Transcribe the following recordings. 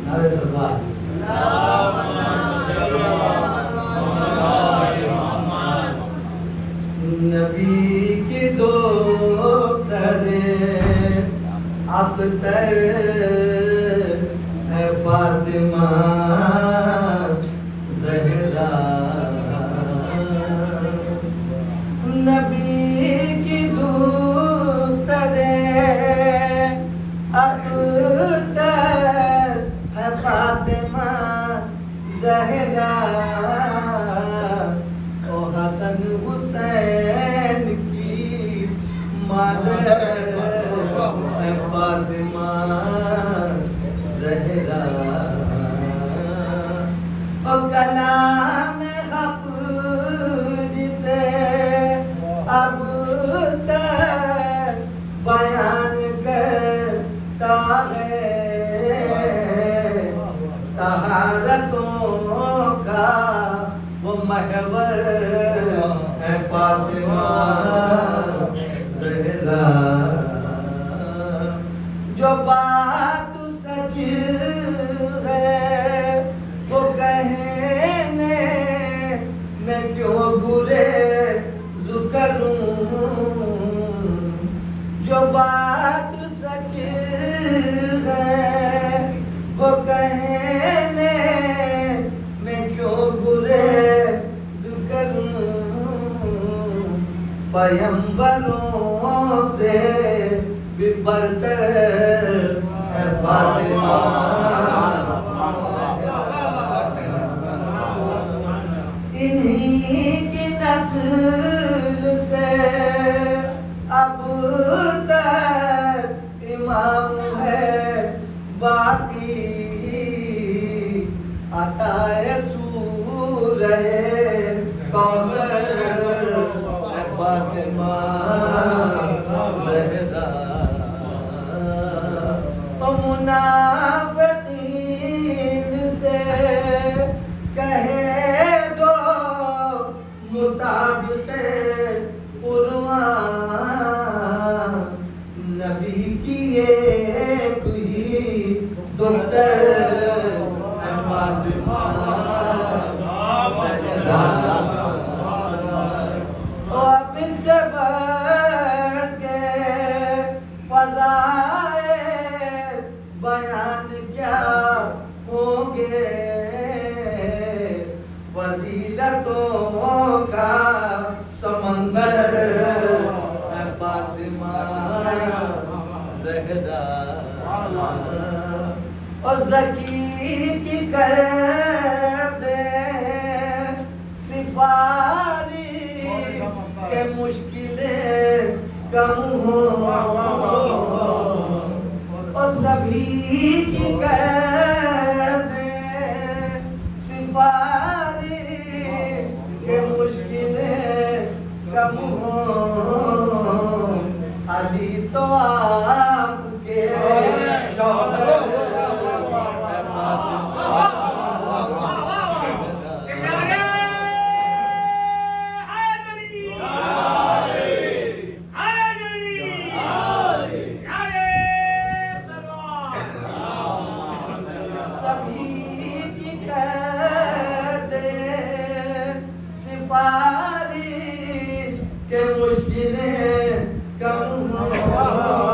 نعرہ سلوات نبی کی دختر اختر ہے فاطمہ زہرا، نبی کی دختر اختر ہے فاطمہ زہرا، او حسن حسین کی مادر ہے فاطمہ زہرا، او کلام حق جسے اب تک بیان کرتا ہے، طہارتوں کا وہ محور ہے فاطمہ زہرا، جو بات سچ ہے وہ کہنے میں کیوں گریز کروں، جو بات سچ ہے وہ کہنے میں کیوں گریز کروں، پیمبروں سے بھی برتر ہے فاطمہ، انہی کی نسل سے اب تک امام ہے باقی، عطائے سورہ کوثر ہے فاطمہ زہرا، تو منافقین سے کہے دو مطابق قرآن، نبی کی ایک ہی دختر ہے فاطمہ زہرا، اب اس سے بڑھ کے فضائے بیان کیا ہوں گے، فضیلتوں کا سمندر ہے فاطمہ زہرا، اور ذکی کی کر دے سفارش کہ مشکلیں کم ہوں، اور سبھی کی کر دے سفارش کہ مشکلیں کم ہوں، علی تو آپ کے شوہر کہ مشکلیں کم ہوں،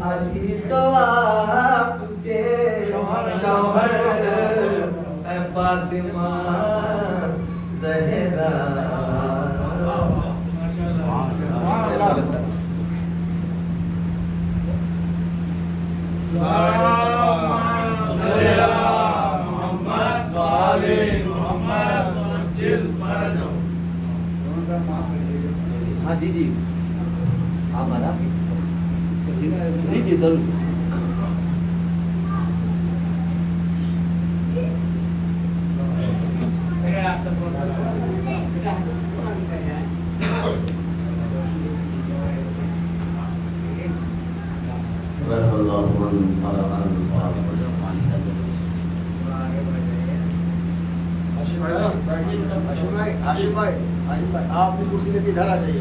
علی تو آپ کے شوہر ہے فاطمہ زہرا، ہاں جی جی آپ آنا جی جی ضرور، عاشق بھائی آپ بھی کرسی لے کے ادھر آ جائیے،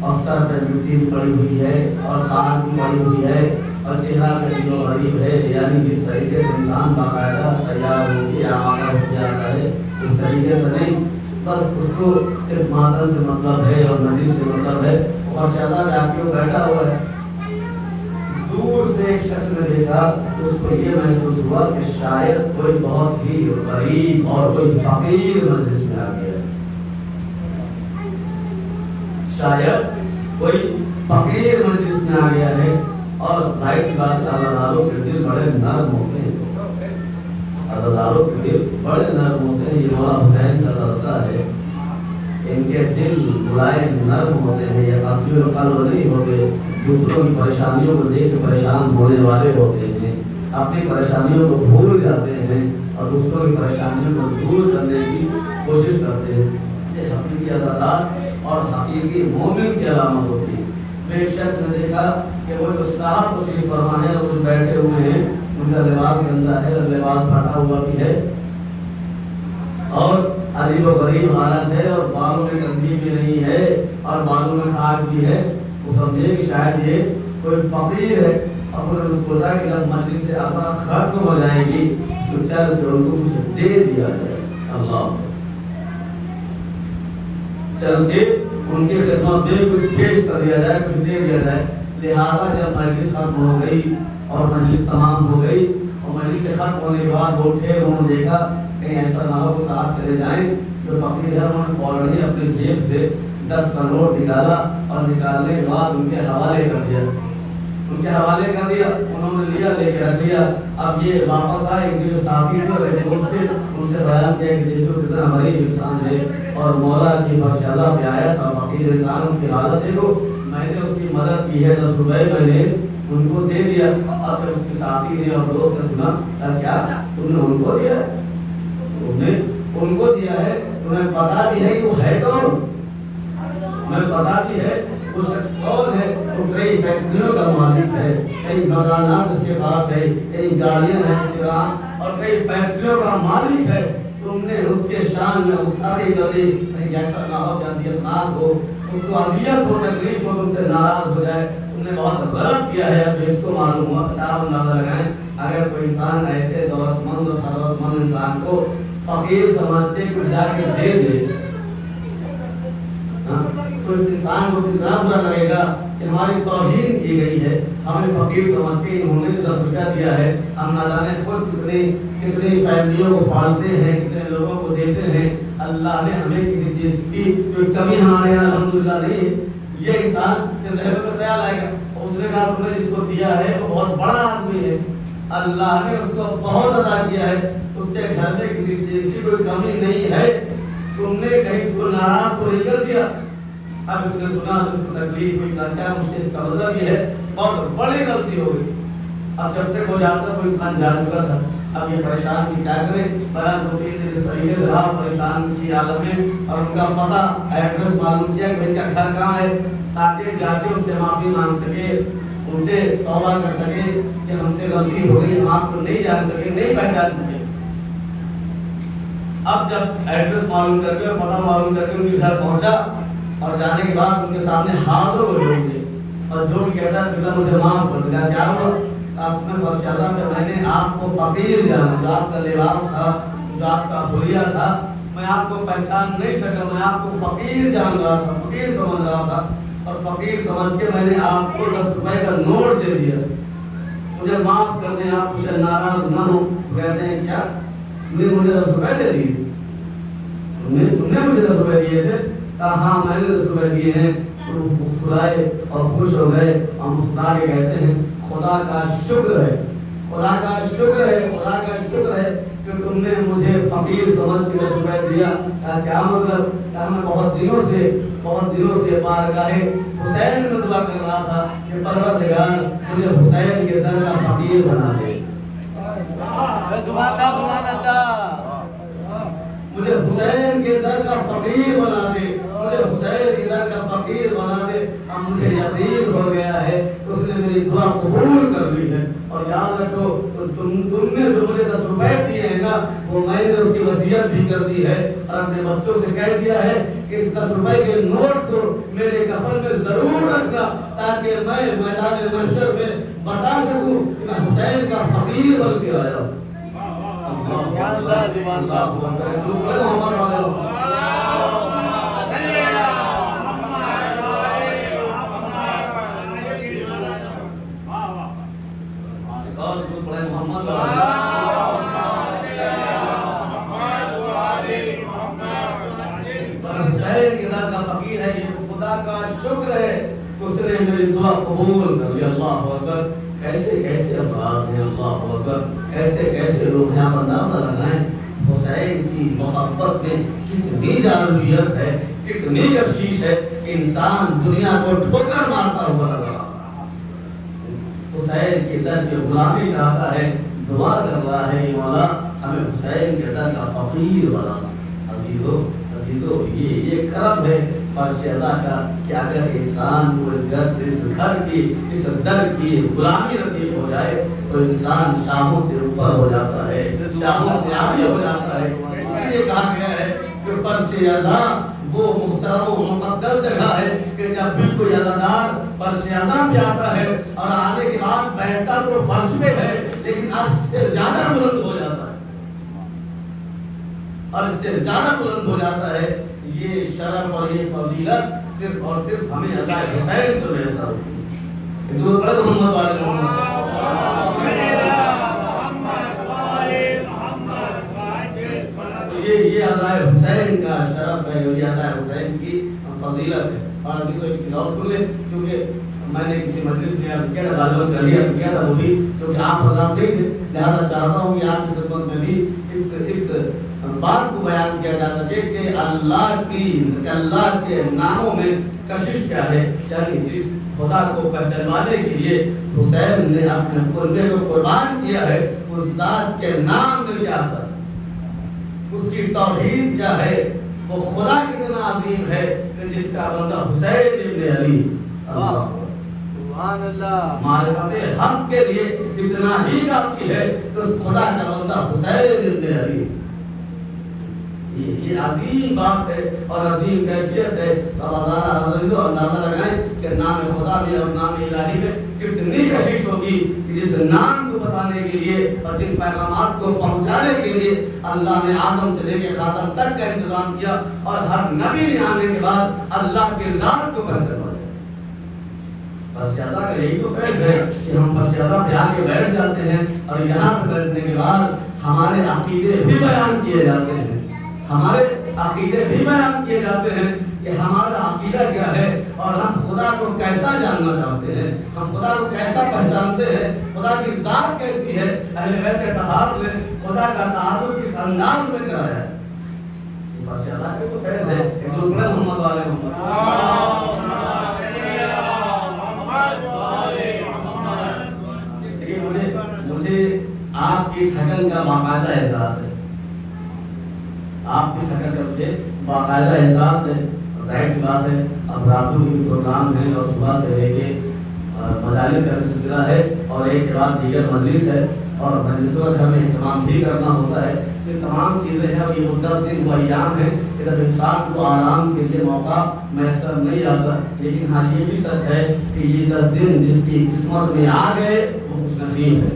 اور سر پہ مٹی بھی پڑی ہوئی ہے اور خاک بھی پڑی ہوئی ہے اور چہرہ پہ بھی غریب ہے، یعنی جس طریقے سے انسان باقاعدہ تیار ہو کے آمادہ ہو جاتا ہے اس طریقے سے نہیں، بس اس کو صرف ماتم سے مطلب ہے اور مجلس سے مطلب ہے، اور شہزادہ پہ آ کے وہ بیٹھا ہوا ہے۔ دور سے ایک شخص نے دیکھا تو اس کو یہ محسوس ہوا کہ شاید کوئی بہت ہی غریب اور کوئی فقیر مجلس میں آ گیا ہے، شاید کوئی فقیر مجلس میں آ گیا ہے۔ اور ظاہر سی بات ہے اللہ تعالیٰ کے دل بڑے نرم ہوتے ہیں، اللہ تعالیٰ کے دل بڑے نرم ہوتے ہیں، یہ مولا حسین کا صدقہ ہے، ان کے دل ملائم نرم ہوتے ہیں، یہ قاسی القلب نہیں ہوتے، دوسروں کی پریشانیوں کو دیکھ کے پریشان ہونے والے ہوتے ہیں، اپنی پریشانیوں کو بھول جاتے ہیں اور دوسروں کی پریشانیوں کو دور کرنے کی کوشش کرتے ہیں۔ یہ حقیقی عدالت اور حقیقی مومن کی علامت ہوتی ہے۔ ایک شخص نے دیکھا کہ وہ جو صاحب تشریف فرما ہے اور جو بیٹھے ہوئے ہیں ان کا لباس گندا ہے اور لباس پھٹا ہوا بھی ہے اور عجیب و غریب حالت ہے اور بالوں میں گندگی بھی نہیں ہے اور بالوں میں خاک بھی ہے، وہ سمجھے کہ شاید یہ کوئی فقیر ہے۔ اور انہوں نے سوچا کہ جب مجلس سے اپنا ختم ہو جائے گی تو چل کے ان کو کچھ دے دیا جائے، اللہ چل کے ان کی خدمت میں کچھ پیش کر دیا جائے، کچھ دے دیا جائے۔ لہٰذا جب مجلس ختم ہو گئی اور مجلس تمام ہو گئی اور مجلس ختم ہونے کے بعد وہ اٹھے، انہوں نے دیکھا کہیں ایسا نہ ہو کہ ساتھ چلے جائیں جو فقیر ہے، انہوں نے فوراً ہی اپنی جیب سے 10 کا نوٹ نکالا اور نکالنے کے بعد ان کے حوالے کر دیا، ان کے حوالے کر دیا، انہوں نے لیا، لے کے رکھ لیا۔ اب یہ واپس آئے، ان کے جو ساتھی تھے ان سے بیان کیا کہ دیکھو کتنا غریب انسان ہے اور مولا کی فرشادہ پہ آیا تھا، فقیر انسان، اس کی حالت دیکھو، میں نے اس کی مدد کی ہے، 10 روپئے میں نے ان کو دے دیا۔ اور پھر اس کے ساتھی نے اور دوست نے سنا، کیا تم نے ان کو دیا ہے؟ تم نے ان کو دیا ہے، تمہیں پتا بھی ہے کہ وہ ہے کون، تمہیں پتا بھی ہے وہ شخص کون ہے، وہ کئی فیکٹریوں کا مالک ہے، کئی مکانات اس کے پاس ہے، کئی گاڑیاں ہیں اس کے پاس اور کئی فیکٹریوں کا مالک ہے۔ تم نے اس کے شان میں گستاخی کر دی، کہیں ایسا نہ ہو کہ اذیت ناک ہو، اس کو اذیت ہو، تکلیف ہو، تم سے ناراض ہو جائے، تم نے بہت غلط کیا ہے۔ اب اس کو معلوم ہوا، 50 اندازہ لگائیں، اگر کوئی انسان ایسے دولت مند اور ثروت مند انسان کو فقیر سمجھتے کہ جا کے دے دے تو اس انسان کو کتنا برا لگے گا کہ ہماری توہین کی گئی ہے، ہمیں فقیر سمجھ کے انہوں نے 10 روپیہ دیا ہے، ہم نہ جانے خود کتنی فیملیوں کو پالتے ہیں، کتنے لوگوں کو دیتے ہیں، اللہ نے ہمیں کسی چیز کی کوئی کمی ہمارے یہاں الحمدللہ نہیں ہے۔ یہ انسان کے ذہن میں خیال آئے گا، اس نے کہا تم نے جس کو دیا ہے وہ بہت بڑا آدمی ہے، اللہ نے اس کو بہت عطا کیا ہے، اس کے گھر میں کسی چیز کی کوئی کمی نہیں ہے، تم نے کہیں اس کو ناراض تو نہیں کر دیا۔ اب اس نے سنا تو اس کو تکلیف ہوئی، کیا مجھ سے اس کا مطلب یہ ہے بہت بڑی غلطی ہو گئی۔ اب جب تک ہو جاتا کوئی انسان جا چکا تھا، اب یہ پریشان کی کیا کرے، بڑا 2-3 دن اس طریقے سے رہا پریشان کی حالت میں، اور ان کا پتہ ایڈریس معلوم کیا کہ ان کا گھر کہاں ہے، تاکہ جا کے ان سے معافی مانگ سکے، ان سے توبہ کر سکے کہ ہم سے غلطی ہو گئی، ہم آپ کو نہیں جان سکے، نہیں پہچان سکے۔ اب جب ایڈریس معلوم کر کے اور پتہ معلوم کر کے ان کے گھر پہنچا اور جانے کے بعد ان کے سامنے ہاتھوں کو جوڑ دیے اور جو کہتا ہے کہ مجھے معاف کر دیا، کیا ہوا؟ آپ نے فرشادہ کہ میں نے آپ کو فقیر جانا، جو آپ کا لباس تھا، جو آپ کا حلیہ تھا، میں آپ کو پہچان نہیں سکا، میں آپ کو فقیر جان رہا تھا، فقیر سمجھ رہا تھا، اور فقیر سمجھ کے میں نے آپ کو 10 روپئے کا نوٹ دے دیا، مجھے معاف کر دیں، آپ مجھ سے ناراض نہ ہو۔ کہتے ہیں کیا تم نے مجھے 10 روپئے دے دیے؟ تم نے مجھے 10 روپئے دیے تھے؟ کہا ہاں میں نے 10 روپئے دیے ہیں۔ مسکرائے اور خوش ہو گئے اور مسکرا کے کہتے ہیں خدا کا شکر ہے، خدا کا شکر ہے، خدا کا شکر ہے کہ تم نے مجھے فقیر سمجھ کے 10 روپئے دیا۔ کیا مطلب؟ کہ میں بہت دنوں سے بارگاہ حسین میں دعا کر رہا تھا کہ پروردگار مجھے حسین کے در کا فقیر بنا دے، سبحان اللہ، مجھے حسین کے در کا فقیر بنا دے، مجھے حسین کے در کا فقیر بنا دے۔ اب مجھے یقین ہو گیا ہے کہ اس نے میری دعا قبول کر لی ہے، اور یاد رکھو تم نے جو مجھے 10 روپئے دیے ہیں نا، وہ میں نے اس کی وصیت بھی کر دی ہے اور اپنے بچوں سے کہہ دیا ہے کہ اس 10 روپے کے نوٹ کو میرے کفن میں ضرور رکھنا تاکہ میں میدان محشر میں بتا سکوں کہ میں حسین کا فقیر بن کے آیا ہوں۔ شکر ہے اس نے میری دعا قبول کر لی۔ اللہ اکبر، کیسے کیسے افراد ہیں، اللہ اکبر، کیسے کیسے لوگ ہیں۔ آپ اندازہ لگائیں حسین کی محبت میں کتنی جاذبیت ہے، کتنی کشش ہے کہ انسان دنیا کو ٹھوکر مارتا ہوا نظر آتا ہے۔ حسین کے در کی غلامی چاہتا ہے، دعا کر رہا ہے مولا ہمیں حسین کے در کا فقیر بنا۔ عزیزو یہ کرم ہے فرش ادا کا کہ اگر انسان کو اس گھر کی اس در کی غلامی نصیب ہو جائے تو انسان شاہوں سے اوپر ہو جاتا ہے، شاہوں سے عالی ہو جاتا ہے۔ اس لیے کہا گیا ہے کہ فرش ادا وہ محترم و مقدس جگہ ہے کہ جب بھی کوئی عزادار فرش ادا پہ آتا ہے اور آنے کے بعد بیٹھتا تو فرش پہ ہے لیکن عرش سے زیادہ بلند ہو جاتا ہے، عرش سے زیادہ بلند ہو جاتا ہے۔ یہ شرف اور یہ فضیلت صرف اور صرف ہمیں اللہ حسین سے میسر ہوتی ہے۔ حضور محمد والے یہ عزا حسین کا شرف ہے، یہ عزا حسین کی فضیلت ہے۔ اور ابھی تو ایک چیز اور سن لیں، کیونکہ میں نے کسی مجلس میں عرض کیا تھا، غالباً کر لیا تو کیا تھا وہ بھی کیونکہ آپ حضرات نہیں تھے، لہٰذا چاہتا ہوں کہ آپ کی خدمت میں بھی اس بات کو بیان کیا جا سکے کہ اللہ کے ناموں میں کشش کیا ہے، یعنی جس خدا کو پہچانوانے کے لیے حسین نے اپنے خلے کو قربان کیا ہے، اس ذات کے نام میں کیا اثر، اس کی توحید کیا ہے، وہ خدا کتنا عظیم ہے کہ جس کا بندہ حسین ابن علی سبحان اللہ معرفت حق کے لیے اتنا ہی کافی ہے کہ اس خدا کا بندہ حسین ابن علی۔ یہ عظیم بات ہے اور عظیم کیفیت ہے۔ تو اندازہ لگائیں کہ نام خدا میں اور نام الہی میں کتنی کشش ہوگی کہ جس نام کو بتانے کے لیے اور جن پیغامات کو پہنچانے کے لیے اللہ نے آدم سے لے کے خاتم تک کا انتظام کیا اور ہر نبی نے آنے کے بعد اللہ کے ذات کو پہچانوایا۔ فرشادہ کا یہی تو فیض ہے کہ ہم فرشادہ پہ آ کے بیٹھ جاتے ہیں اور یہاں پہ بیٹھنے کے بعد ہمارے عقیدے بھی بیان کیے جاتے ہیں، ہمارے عقیدے بھی بیان کیے جاتے ہیں کہ ہمارا عقیدہ کیا ہے اور ہم خدا کو کیسا جاننا چاہتے ہیں، ہم خدا کو کیسا پہچانتے ہیں، خدا کی ذات کیسی ہے۔ اہل بیت اطہار نے خدا کا تعارف کس انداز میں کرایا ہے۔ یہ فرش اللہ کے تو فیض ہے۔ محمد والے مجھے آپ کی تھکن کا باقاعدہ احساس ہے، آپ کی تھکن کا مجھے باقاعدہ احساس ہے۔ ظاہر سی بات ہے اب راتوں کے پروگرام ہیں اور صبح سے لے کے مجالس کا سلسلہ ہے اور ایک کے بعد دیگر مجلس ہے اور مجلسوں کا ہمیں اہتمام بھی کرنا ہوتا ہے۔ یہ تمام چیزیں ہیں اور یہ 10 دن وہ ایام ہیں کہ جب انسان کو آرام کے لیے موقع میسر نہیں آتا، لیکن ہاں یہ بھی سچ ہے کہ یہ 10 دن جس کی قسمت میں آ گئے وہ خوش نصیب ہے،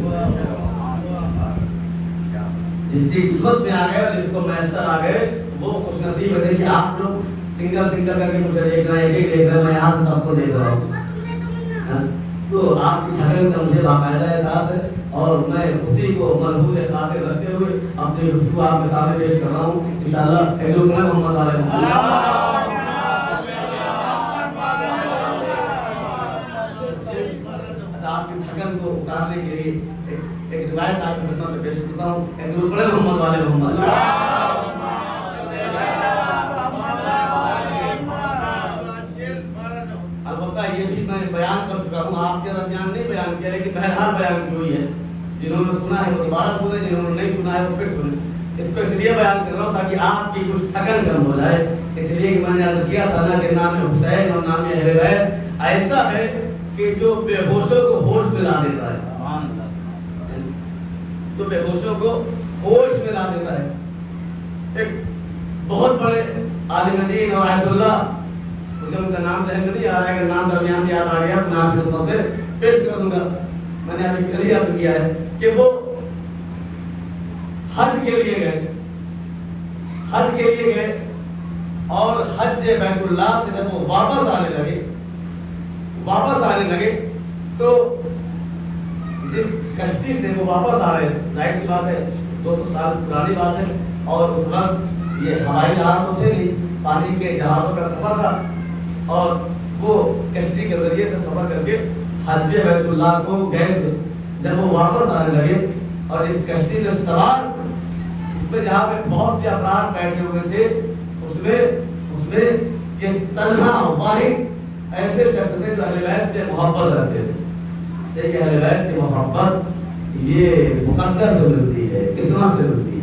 جس کی قسمت میں آ گئے اور جس کو میسر آ گئے وہ خوش نصیب ہے۔ کہ آپ لوگ سنگل کر کے مجھے دیکھ رہے ہیں، ایک دیکھ رہے ہیں، میں یہاں سے سب کو دیکھ رہا ہوں، تو آپ کی تھکن کا مجھے باقاعدہ احساس ہے اور میں اسی کو ملحوظ خاطر رکھتے ہوئے اپنی گفتگو آپ کے سامنے پیش کر رہا ہوں انشاءاللہ۔ محمد علیہ آپ کی تھکن کو اتارنے کے لیے ایک روایت آپ کی خدمت میں پیش کرتا ہوں۔ محمد والے محمد البتہ یہ بھی میں بیان کر چکا ہوں، آپ کے درمیان نہیں بیان کیا لیکن بہرحال بیان کی ہوئی ہے۔ جنہوں نے سنا ہے وہ دوبارہ سنیں، جنہوں نے نہیں سنا ہے وہ پھر سنیں۔ اس کو اس لیے بیان کر رہا ہوں تاکہ آپ کی کچھ تھکن کم ہو جائے، اس لیے کہ میں نے عرض کیا تھا نا کہ نام حسین اور نام اہل بیت ایسا ہے کہ جو بے ہوشوں کو ہوش میں لا دیتا ہے، جو بے ہوشوں کو ہوش میں لا دیتا ہے۔ ایک بہت بڑے عالم دین اور آیت اللہ، مجھے ان کا نام ذہن میں نہیں آ رہا ہے، اگر نام درمیان یاد آ گیا تو نام خدمت میں پیش کر دوں گا۔ میں نے ابھی کل ہی عرض کیا ہے کہ وہ حج کے لیے گئے، حج کے لیے گئے اور حج بیت اللہ سے جب وہ واپس آنے لگے تو جس کشتی سے وہ واپس آ رہے ہیں، ظاہر سی بات ہے 200 سال پرانی بات ہے، اور اس وقت یہ ہوائی جہاز تو تھے نہیں، پانی کے جہازوں کا سفر تھا، اور وہ کشتی کے ذریعے سے سفر کر کے حج بیت اللہ کو گئے تھے۔ جب وہ واپس آنے لگے اور اس کشتی میں سوار، اس میں جہاں پہ بہت سے افراد بیٹھے ہوئے تھے، اس میں یہ تنہا واحد ایسے شخص تھے جو اہل بیت سے محبت رکھتے تھے۔ دیکھیں اہل بیت کی محبت یہ مقدر سے ملتی ہے، قسمت سے ملتی ہے۔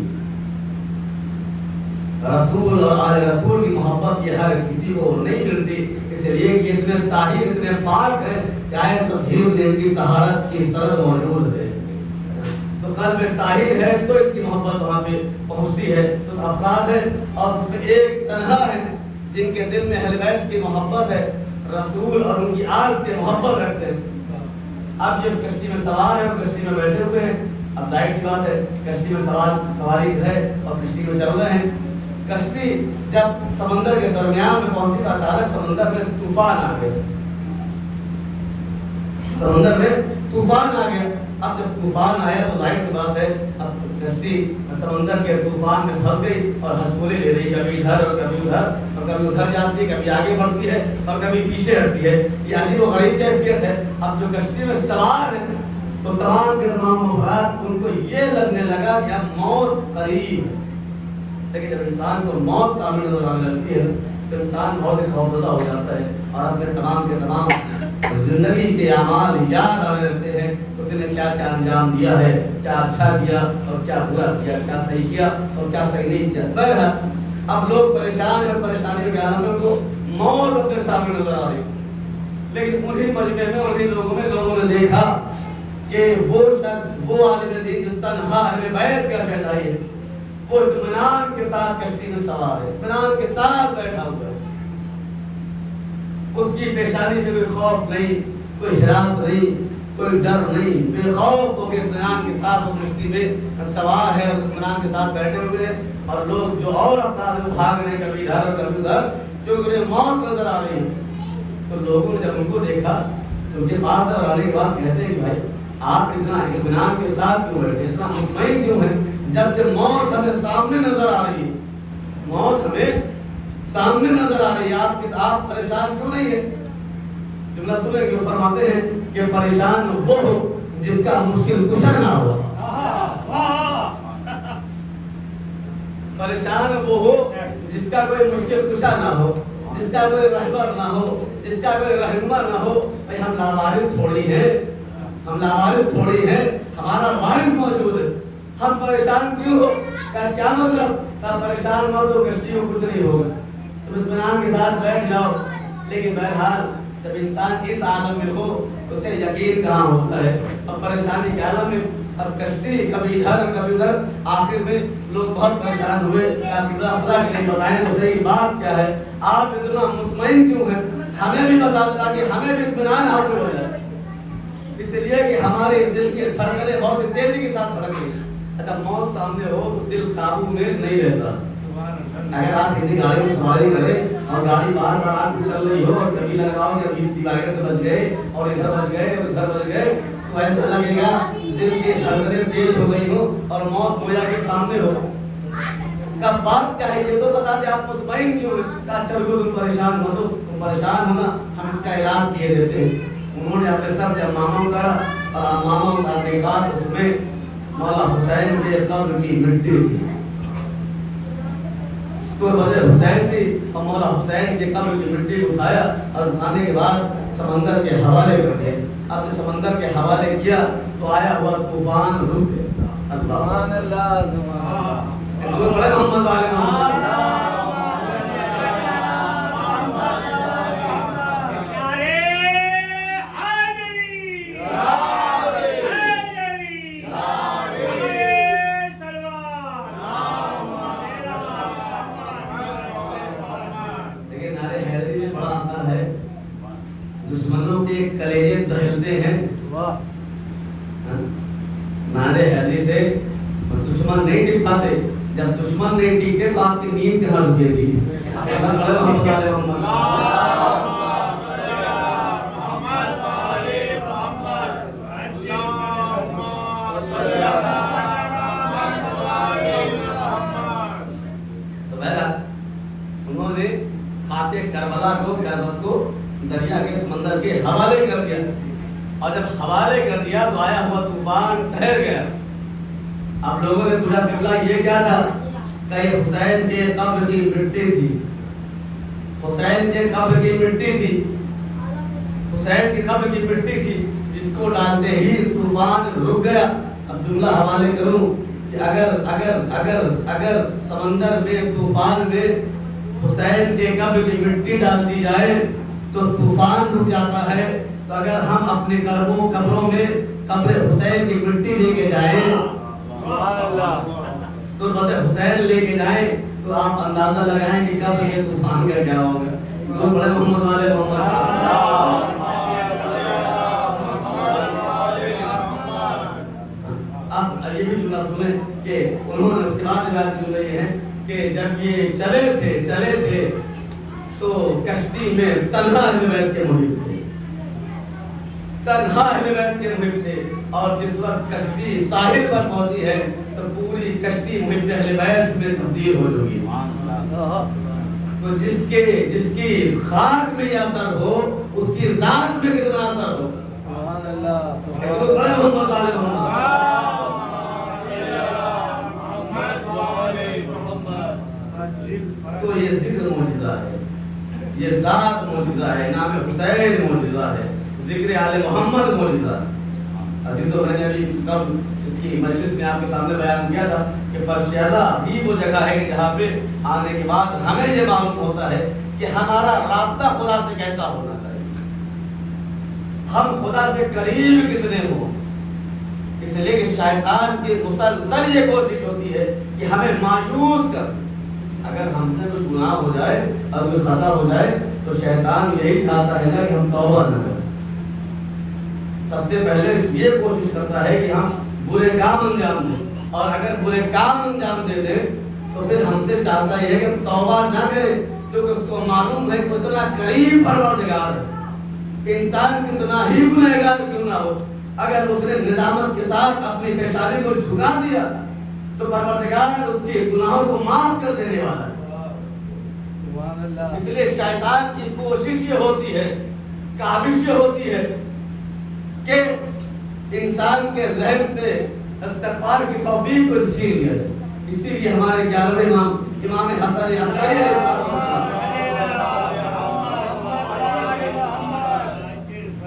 رسول اور آل رسول کی محبت یہ ہر کسی کو نہیں ملتی، اس لیے کہ اتنے طاہر اتنے پاک ہیں کہ آیت تطہیر میں ان کی طہارت کی سند موجود ہے۔ تو قلب طاہر ہے تو ان کی محبت وہاں پہ پہنچتی ہے۔ تو افراد ہیں اور اس میں ایک تنہا ہے جن کے دل میں اہل بیت کی محبت ہے، رسول اور ان کی آل کی محبت رکھتے ہیں۔ اب جس کشتی میں سوار ہیں اور کشتی میں بیٹھے ہوئے ہیں، اب ظاہر سی بات ہے کشتی میں سواری ہے اور کشتی میں چل رہے ہیں۔ کشتی جب سمندر کے درمیان میں پہنچی تو اچانک سمندر میں طوفان آ گیا، سمندر میں طوفان آ گیا۔ اب جب طوفان آیا تو ظاہر سی بات ہے اب کشتی سمندر کے طوفان میں پھنس گئی اور ہچکولے لے رہی، کبھی ادھر اور کبھی ادھر، اور کبھی ادھر جاتی ہے، کبھی آگے بڑھتی ہے اور کبھی پیچھے ہٹتی ہے۔ یہ عجیب و غریب کیفیت ہے۔ اب جو کشتی میں سوار ہیں تو تمام کے تمام افراد ان کو یہ لگنے لگا کہ اب موت قریب ہے۔ لیکن جب انسان کو موت سامنے نظر آنے لگتی ہے تو انسان بہت ہی خوفزدہ ہو جاتا ہے اور اپنے تمام کے تمام زندگی کے اعمال یاد آنے لگتے ہیں، اس نے کیا کیا انجام دیا ہے، کیا اچھا کیا اور کیا برا کیا، کیا صحیح کیا اور کیا صحیح نہیں کیا۔ بہرحال اب لوگ پریشان ہیں، پریشانی کے عالم میں کو موت اپنے سامنے نظر آ رہی، لیکن انہی مجمع میں انہی لوگوں نے دیکھا کہ وہ شخص، وہ عالم دین جو تنہا اہل بیت کا شہدائی ہے، وہ اطمینان کے ساتھ کشتی میں سوار ہے، اطمینان کے ساتھ بیٹھا ہوا ہے، اس کی پیشانی میں کوئی خوف نہیں، کوئی ہراس نہیں، کوئی ڈر نہیں، بے خوف ہو کے اطمینان کے ساتھ وہ کشتی میں سوار ہے اور اطمینان کے ساتھ بیٹھے ہوئے ہیں۔ اور لوگ جو اور افراد وہ بھاگ رہے ہیں کبھی ادھر اور کبھی ادھر، جو انہیں موت نظر آ رہی ہے، تو لوگوں نے جب ان کو دیکھا تو ان کے پاس اور آنے کے بعد کہتے ہیں کہ بھائی آپ اتنا اطمینان کے ساتھ کیوں بیٹھے، اتنا مطمئن کیوں ہیں، جبکہ موت ہمیں سامنے نظر آ رہی ہے، موت ہمیں سامنے نظر آ رہی ہے، آپ پریشان کیوں نہیں ہیں؟ جملہ سنیں کہ وہ فرماتے ہیں کہ پریشان وہ ہو جس کا مشکل کشا نہ ہو، پریشان وہ ہو جس کا کوئی مشکل کشا نہ ہو، جس کا کوئی رہبر نہ ہو، جس کا کوئی رہنما نہ ہو۔ بھائی ہم لاوارث تھوڑی ہیں، ہم لاوارث تھوڑی ہیں، ہمارا وارث موجود ہے، ہم پریشان کیوں ہو؟ کیا مطلب؟ پریشان مت ہو، کشتی کو کچھ نہیں ہوگا، تم اطمینان کے ساتھ بیٹھ جاؤ۔ لیکن بہرحال جب انسان اس عالم میں ہو اسے یقین کہاں ہوتا ہے، اب پریشانی کے عالم میں، اب کشتی کبھی ادھر کبھی ادھر، آخر میں لوگ بہت پریشان ہوئے۔ خدا کے لیے بتائیں تو صحیح بات کیا ہے، آپ اتنا مطمئن کیوں ہیں؟ ہمیں بھی بتا دیتا کہ ہمیں بھی اطمینان حاصل ہو جائے، اس لیے کہ ہمارے دل کی دھڑکنیں بہت تیزی کے ساتھ دھڑک رہی ہیں۔ اچھا موت سامنے ہو تو دل قابو میں نہیں رہتا۔ اگر آپ کسی گاڑی میں سواری کریں اور گاڑی بار بار آپ کو چل رہی ہو اور کبھی لگاؤ کہ 20 ڈیوائڈر سے بچ گئے اور ادھر بچ گئے اور ادھر بچ گئے، تو ایسا لگے گا دل کی دھڑکنیں تیز ہو گئی ہو اور موت گویا کے سامنے ہو۔ کا بات کیا ہے یہ تو بتا دیں، آپ مطمئن کیوں ہیں؟ کہا چلو تم پریشان مت ہو، تم پریشان ہونا ہم اس کا علاج کیے دیتے ہیں۔ انہوں نے اپنے سر سے امامہ اتارا اور امامہ اتارنے کے بعد اس میں مولا حسین کے قبر کی مٹی تھی، تو وجہ حسین تھی، اور مولا حسین کے قبر کی مٹی اٹھایا اور اٹھانے کے بعد سمندر کے حوالے کر دیا۔ اب جو سمندر کے حوالے کیا تو آیا ہوا طوفان رک گیا۔ سبحان اللہ، بڑے محمد والے کے کلیجے دہلتے ہیں. واہ نعرے حیدری سے دشمن نہیں ٹک پاتے. جب دشمن نہیں ٹکتے تو آپ کی نیند کہاں رکے گی؟ انہوں نے خاکے کربلا کو کربت کو دریا کے سمندر کے حوالے کر دیا اور جب حوالے کر دیا تو آیا ہوا طوفان ٹھہر گیا. اب لوگوں نے پوچھا قبلہ یہ کیا تھا؟ کہ یہ حسین کے قبر کی مٹی تھی. حسین کے قبر کی مٹی تھی. حسین کی قبر کی مٹی تھی جس کو ڈالتے ہی اس طوفان رک گیا. اب جملہ حوالے کروں کہ اگر سمندر میں طوفان میں حسین کے قبر کی مٹی ڈال دی جائے تو طوفان رک جاتا ہے. تو اگر ہم اپنے قبروں میں قبر حسین کی مٹی لے کے جائیں تو حسین لے کے جائیں تو آپ اندازہ لگائیں کہ قبر کے طوفان کا کیا ہوگا. تو بڑے محمد والے محمد. اب یہ بھی جملہ سنیں کہ انہوں نے اس کے بعد بات کی یہ ہے کہ جب یہ چلے تھے تو کشتی میں تنہا اہل بیت کے محب تھے. تنہا اہل بیت کے محب تھے اور جس وقت کشتی ساحل پر پہنچی ہے تو پوری کشتی محب اہل بیت میں تبدیل ہو چکی. تو جس کی خاک میں یہ اثر ہو اس کی ذات میں کتنا اثر ہو. سبحان اللہ. تو یہ ذکر معجزہ ہے, یہ ذات معجزہ ہے, نام حسین معجزہ ہے, ذکر آل محمد معجزہ ہے. ابھی تو میں نے ابھی اس کی مجلس میں آپ کے سامنے بیان کیا تھا کہ فرشیدہ ہی وہ جگہ ہے جہاں پہ آنے کے بعد ہمیں یہ معلوم ہوتا ہے کہ ہمارا رابطہ خدا سے کیسا ہونا چاہیے, ہم خدا سے قریب کتنے ہوں. اس لیے کہ شیطان کی مسلسل یہ کوشش ہوتی ہے کہ ہمیں مایوس کر. اگر ہم سے کوئی گناہ ہو جائے اور کوئی خطا ہو جائے تو شیطان یہی چاہتا ہے نا کہ ہم توبہ نہ کریں. سب سے پہلے یہ کوشش کرتا ہے کہ ہم برے کام انجام دیں, اور اگر برے کام انجام دے دیں تو پھر ہم سے چاہتا یہ ہے کہ ہم توبہ نہ کریں, کیونکہ اس کو معلوم ہے کہ اتنا قریب پروردگار ہے. انسان کتنا ہی گنہگار کیوں نہ ہو, اگر اس نے ندامت کے ساتھ اپنی پیشانی کو جھکا دیا تو پروردگار اس کے گناہوں کو معاف کر دینے والا ہے. اس لیے شیطان کی کوشش یہ ہوتی ہے, کاوش یہ ہوتی ہے کہ انسان کے ذہن سے استغفار کی توفیق کو چھین لیا جائے. اسی لیے ہمارے 11ویں امام حسن عسکری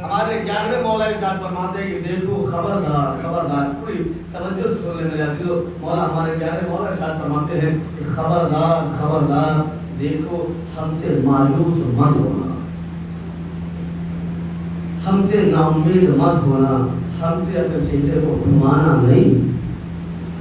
ہمارے 11ویں مولا ارشاد فرماتے ہیں کہ دیکھو خبردار پوری توجہ سے سن لیں میرے عزیزو. مولا ہمارے 11ویں مولا ارشاد فرماتے ہیں کہ خبردار دیکھو ہم سے مایوس مت ہونا, ہم سے نا امید مت ہونا, ہم سے اپنے چہرے کو گھمانا نہیں.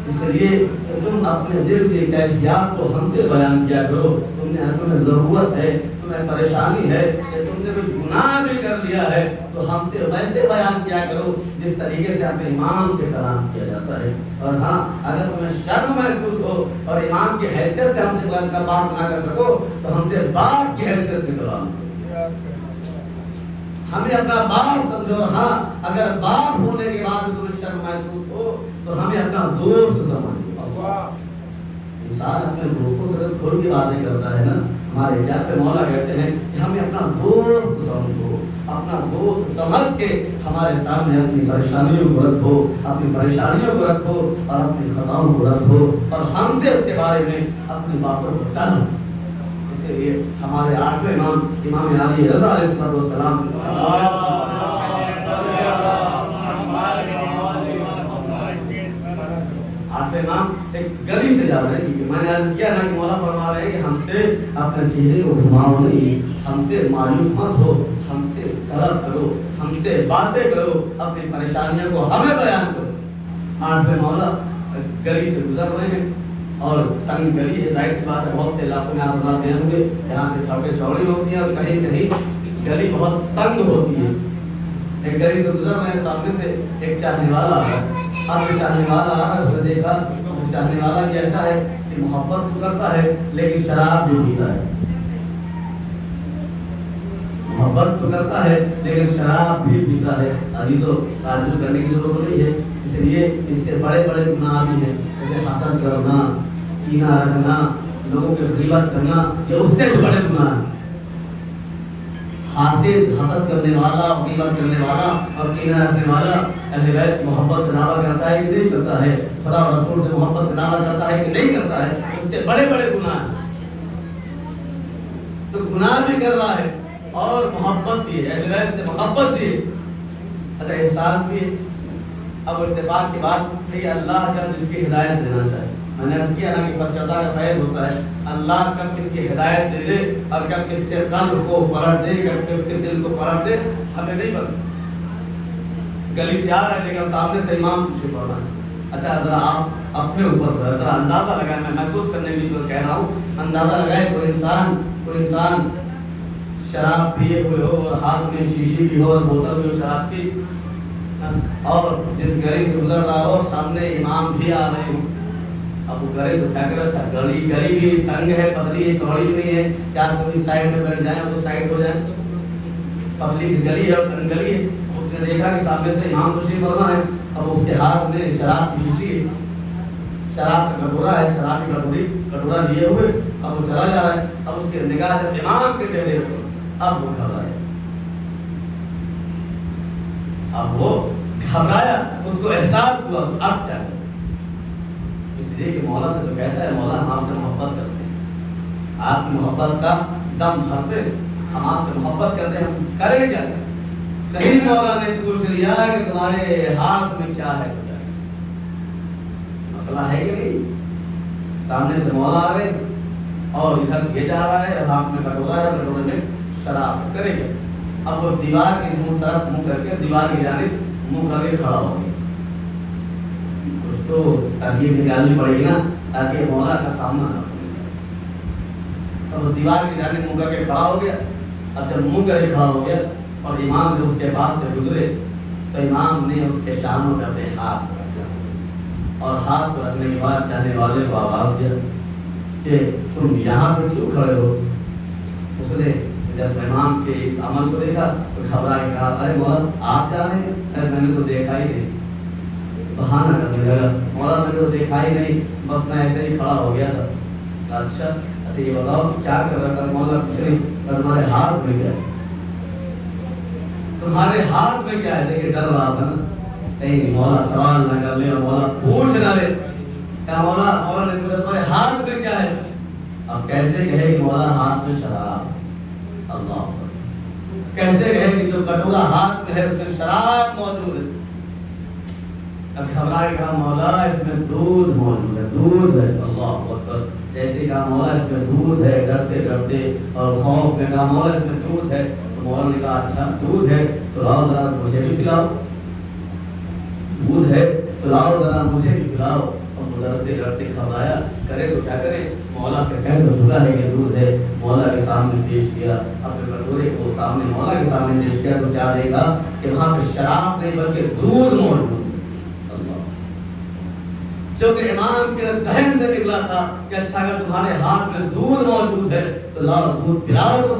اس لیے کہ تم اپنے دل کی کیفیات کو ہم سے بیان کیا کرو. تمہیں ضرورت ہے, تمہیں پریشانی ہے کہ تم نے کوئی گناہ بھی کر لیا ہے تو ہم سے ویسے بیان کیا کرو جس طریقے سے اپنے امام سے کلام کیا جاتا ہے. اور ہاں اگر تمہیں شرم محسوس ہو اور امام کی حیثیت سے ہم سے بات نہ کر سکو تو ہم سے باپ کی حیثیت سے کلام کرو. ہمیں اپنا باپ سمجھو. ہاں اگر باپ ہونے کے بعد تمہیں شرم محسوس ہو تو ہمیں اپنا دوست سمجھو. انسان اپنے دوستوں سے کھول کے باتیں کرتا ہے نا. ہمارے جیسے مولا کہتے ہیں کہ ہمیں اپنا دوست سمجھو, اپنا دوست سمجھ کے ہمارے سامنے اپنی پریشانیوں کو رکھو, اپنی پریشانیوں کو رکھو اور اپنی خطاؤں کو رکھو اور ہم سے اس کے بارے میں اپنی باتوں کو کہو. اس لیے ہمارے 8ویں امام علی رضا علیہ السلام امام ایک گلی سے جا رہے ہیں, کیونکہ میں نے عرض کیا نا کہ مولا فرما رہے ہیں کہ ہم سے اپنے چہرے کو گھماؤ نہیں, ہم سے مایوس مت ہو, ہم سے طلب کرو, ہم سے باتیں کرو, اپنی پریشانیوں کو ہمیں بیان کرو. 8ویں مولا گلی سے گزر رہے ہیں اور تنگ گلی ہے, ظاہر سی بات ہے بہت سے علاقوں میں آپ گئے ہوں گے جہاں پہ سڑکیں چوڑی ہوتی ہیں اور کہیں کہیں گلی بہت تنگ ہوتی ہے. ایک گلی سے گزر رہے ہیں، سامنے سے ایک چاہنے والا آ رہا ہے. اب یہ چاہنے والا آ رہا ہے، اس نے دیکھا وہ چاہنے والا کیسا ہے کہ محبت تو کرتا ہے لیکن شراب بھی پیتا ہے. محبت تو کرتا ہے لیکن شراب بھی پیتا ہے. ابھی تو تعجب کرنے کی ضرورت نہیں ہے، اس لیے اس سے بڑے بڑے گناہ بھی ہیں، جیسے حسد کرنا، کینہ رکھنا، لوگوں کی غیبت کرنا، یہ اس سے بھی بڑے گناہ ہیں. حسد کرنے والا، غیبت کرنے والا اور کینہ رکھنے والا اہل بیت کی محبت کا دعویٰ کرتا ہے کہ نہیں کرتا ہے، خدا اور رسول سے محبت کا دعویٰ کرتا ہے کہ نہیں کرتا ہے، اس سے بڑے بڑے گناہ ہیں. تو گناہ بھی کر رہا ہے اور محبت بھی ہے، اہل بیت سے محبت بھی ہے، اچھا احساس بھی ہے. اب اتفاق کی بات ہے کہ اللہ جب جس کی ہدایت دینا چاہے، میں نے عرض کیا نا کہ فرشتہ کا فیض ہوتا ہے، اللہ کب کس کی ہدایت دے دے اور کب کس کے قلب کو پلٹ دے، کب کس کے دل کو پلٹ دے، ہمیں نہیں پتا. گلی سے آ رہا ہے لیکن سامنے سے امام تشریف فرما ہے. اچھا ذرا آپ اپنے اوپر ذرا اندازہ لگائیں، میں محسوس کرنے کی تو کہہ رہا ہوں، اندازہ لگائے کوئی انسان شراب پیے ہوئے ہو اور ہاتھ میں شیشی بھی ہو اور بوتل بھی ہو شراب کی، اور جس گلی سے گزر رہا ہو سامنے امام بھی آ رہے ہوں. اب وہ کرے تو کیا کرے؟ اچھا گلی بھی تنگ ہے، پتلی ہے، چوڑی بھی نہیں ہے، کیا کوئی سائڈ میں بیٹھ جائیں وہ سائڈ ہو جائیں؟ پتلی سی گلی ہے اور تنگ گلی ہے. اس نے دیکھا کہ سامنے سے امام تشریف فرما ہے، اب اس کے ہاتھ میں شراب کی شیشی ہے، شراب کا کٹورا ہے، شراب کی کٹورا لیے ہوئے اب وہ چلا جا رہا ہے. اب اس کی نگاہ جب امام کے چہرے پر، اب وہ گھبرایا، اس کو احساس ہوا اب کیا کرے. اس لیے کہ مولا سے تو کہتا ہے مولا ہم آپ سے محبت کرتے ہیں، آپ کی محبت کا دم بھرتے، ہم آپ سے محبت کرتے ہیں، ہم کریں کیا؟ کہیں مولا نے پوچھ لیا کہ تمہارے ہاتھ میں کیا ہے؟ مسئلہ ہے کہ نہیں؟ سامنے سے مولا آ رہے اور ادھر سے یہ جا رہا ہے، ہاتھ میں کٹورا ہے، کٹورے میں شراب، کرے گا. اب وہ دیوار کے منہ طرف منہ کر کے دیوار کی جانب منہ کر کے کھڑا ہو گیا. کچھ تو ترکیب نکالنی پڑے گی نا تاکہ مولا کا سامنا نہ ہو. اب وہ دیوار کی جانب منہ کر کے کھڑا ہو گیا. اب جب منہ کر کے کھڑا ہو گیا اور امام جو اس کے پاس سے گزرے تو امام نے اس کے شانوں پہ اپنے ہاتھ رکھا اور ہاتھ کو رکھنے کے بعد چاہنے والے کو آواز دیا کہ تم یہاں پہ کیوں کھڑے ہو. اس نے جب امام کے اس عمل کو دیکھا تو گھبرا کے کہا ارے مولا آپ جانے؟ میں نے تو دیکھا ہی نہیں. بہانہ کرنے لگا، مولا میں نے تو دیکھا ہی نہیں، بس میں ایسے ہی کھڑا ہو گیا تھا. اچھا یہ بتاؤ کیا کر رہا تھا؟ مولا پوچھ رہی تمہارے ہاتھ میں کیا ہے؟ تمہارے ہاتھ میں کیا ہے؟ دیکھیے ڈر رہا تھا نا کہیں مولا سوال نہ کر لے اور مولا پوچھ نہ لے. کیا مولا نے پوچھا تمہارے ہاتھ میں کیا ہے؟ اب کیسے کہے کہ مولا ہاتھ میں شراب؟ اللہ کیسے کہے کہ جو کٹورا ہاتھ میں ہے اس میں شراب موجود ہے؟ اب گھبرا کے کہا مولا اس میں دودھ موجود ہے، دودھ ہے. اللہ اکبر. جیسے کہا مولا اس میں دودھ ہے، ڈرتے ڈرتے اور خوف میں کہا مولا اس میں دودھ ہے. تو مولا نے کہا اچھا دودھ ہے تو لاؤ ذرا مجھے بھی پلاؤ. دودھ ہے تو لاؤ ذرا مجھے بھی پلاؤ. اور ڈرتے ڈرتے گھبرایا، کرے تو کیا کرے؟ مولا سے کہہ تو چکا ہے کہ دودھ ہے، مولا کے سامنے پیش کیا. اپنے کٹورے کو سامنے مولا کے سامنے پیش کیا تو کیا دیکھا کہ وہاں پہ شراب نہیں بلکہ دودھ موجود ہے. جو کہ امام کے ذہن سے نکلا تھا کہ اچھا اگر تمہارے ہاتھ میں دودھ موجود ہے تو لاؤ دودھ پلاؤ تو.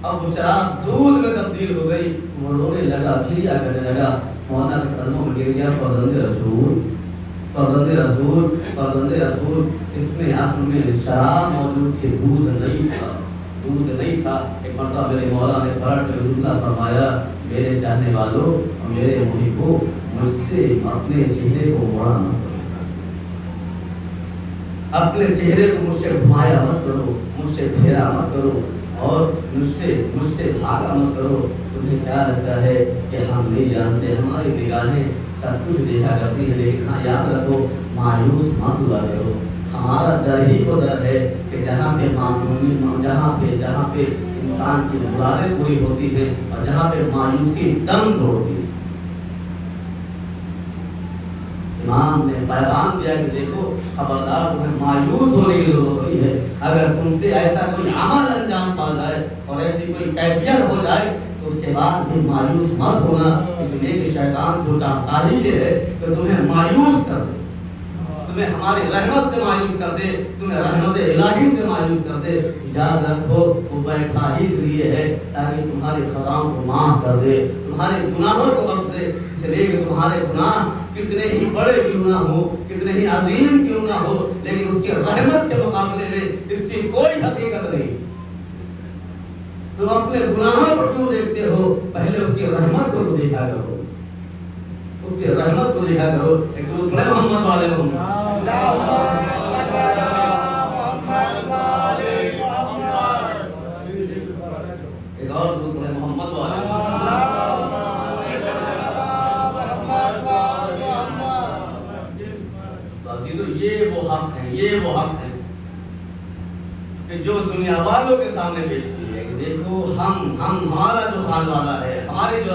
اب وہ شراب دودھ میں تبدیل ہو گئی. وہ رونے لگا، کھریا کرنے لگا، مولا کے قدموں میں گر گیا. فرزند رسول، فرزند رسول، فرزند رسول. اس میں اصل میں شراب موجود تھی، دودھ نہیں تھا، دودھ نہیں تھا. ایک مرتبہ میرے مولا نے پلٹ کر جملہ فرمایا میرے چاہنے والوں، میرے محبوں، مجھ سے اپنے چہرے کو موڑا مت کرو، اپنے چہرے کو مجھ سے گھمایا مت کرو، مجھ سے پھیرا مت کرو اور مجھ سے بھاگا مت کرو. تمہیں کیا لگتا ہے کہ ہم نہیں جانتے؟ ہماری نگاہیں سب کچھ دیکھا کرتی ہے، لیکن ہاں یاد رکھو مایوس مت ہوا کرو. ہمارا در ہی کو در ہے کہ جہاں پہ معصومی، جہاں پہ انسان کی مرادیں پوری ہوتی ہیں اور جہاں پہ مایوسی دم توڑتی ہے. امام نے پیغام دیا کہ دیکھو خبردار تمہیں مایوس ہونے کی ضرورت نہیں ہے. اگر تم سے ایسا کوئی عمل انجام پا جائے اور ایسی کوئی کیفیت ہو جائے تو اس کے بعد بھی مایوس مت ہونا، اس لیے کہ شیطان کو چاہتا ہی یہ ہے کہ تمہیں مایوس کر دے، تمہیں ہماری رحمت سے مایوس کر دے، تمہیں رحمت الہی سے مایوس کر دے۔ یاد رکھو وہ بیٹھا ہی اس لیے ہے تاکہ تمہاری خطاؤں کو معاف کر دے، تمہارے گناہوں کو بخش دے، اس لیے کہ تمہارے گناہ کتنے ہی بڑے کیوں نہ ہو، کتنے ہی عظیم کیوں نہ ہو، لیکن اس کی رحمت کے مقابلے میں اس کی کوئی حقیقت نہیں۔ تم اپنے گناہوں کو کیوں دیکھتے ہو؟ پہلے اس کی رحمت کو دیکھا کرو، اس کی رحمت کو دیکھا کرو۔ ایک دوسرے محمد والے ہوں، ایک اور دوسرے محمد والے ہوں۔ یہ وہ حق ہے، یہ وہ حق ہے کہ جو دنیا والوں کے سامنے پیش کی ہے کہ دیکھو ہمارا جو خانوادہ ہے، ہماری جو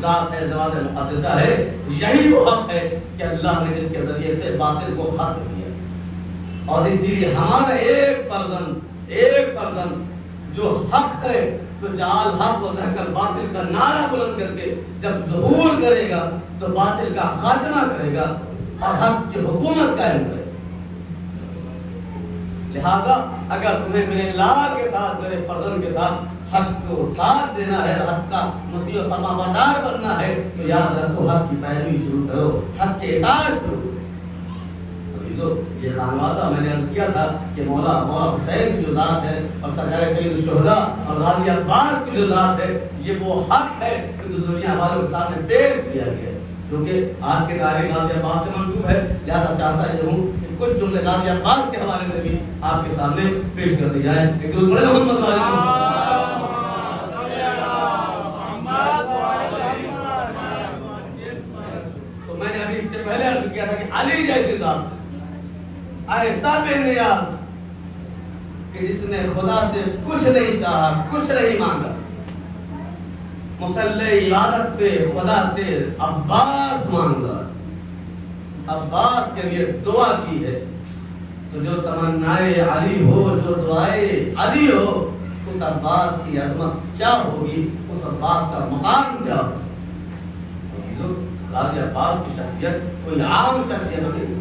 ذات ہے، ذات مقدسہ ہے، یہی وہ حق ہے کہ اللہ نے جس کے ذریعے سے باطل کو ختم کیا۔ اور اسی لیے ہمارا ایک فرزند جو حق ہے، تو جعل حق و ذکر باطل کا نعرہ بلند کر کے جب ظہور کرے گا تو باطل کا خاتمہ کرے گا اور حق کی حکومت قائم کرے۔ لہذا اگر تمہیں میرے لال کے ساتھ، میرے فرزند کے ساتھ حق کو ساتھ دینا ہے، حق کا مطیع و فرما بردار بننا ہے، تو یاد رکھو حق کی پیروی شروع کرو، حق کے اطاعت کرو۔ یہ خانوادہ میں نے عرض کیا تھا کہ مولا حسین کی جو ذات ہے اور سرکار سید الشہداء اور غازی عباس کی جو ذات ہے، یہ وہ حق ہے جو دنیا والوں کے سامنے پیش کیا گیا ہے، کیونکہ آج کے تاریخ غازی عباس سے منسوب ہے، لہذا چاہتا یہ ہوں کہ کچھ جملے غازی عباس کے حوالے سے بھی آپ کے سامنے پیش کر دی جائیں۔ ایک دوسرے محمد تو میں نے ابھی اس سے پہلے عرض کیا تھا کہ علی جیسی ذات ایسا بے نیاز کہ جس نے خدا سے کچھ نہیں چاہا، کچھ نہیں مانگا، مسلح عبادت پہ خدا سے عباس مانگا، عباس کے لیے دعا کی ہے۔ تو جو تمنائے علی ہو، جو دعائے علی ہو، اس عباس کی عظمت کیا ہوگی، اس عباس کا مقام کیا ہوگا۔ غازی عباس کی شخصیت کوئی عام شخصیت نہیں،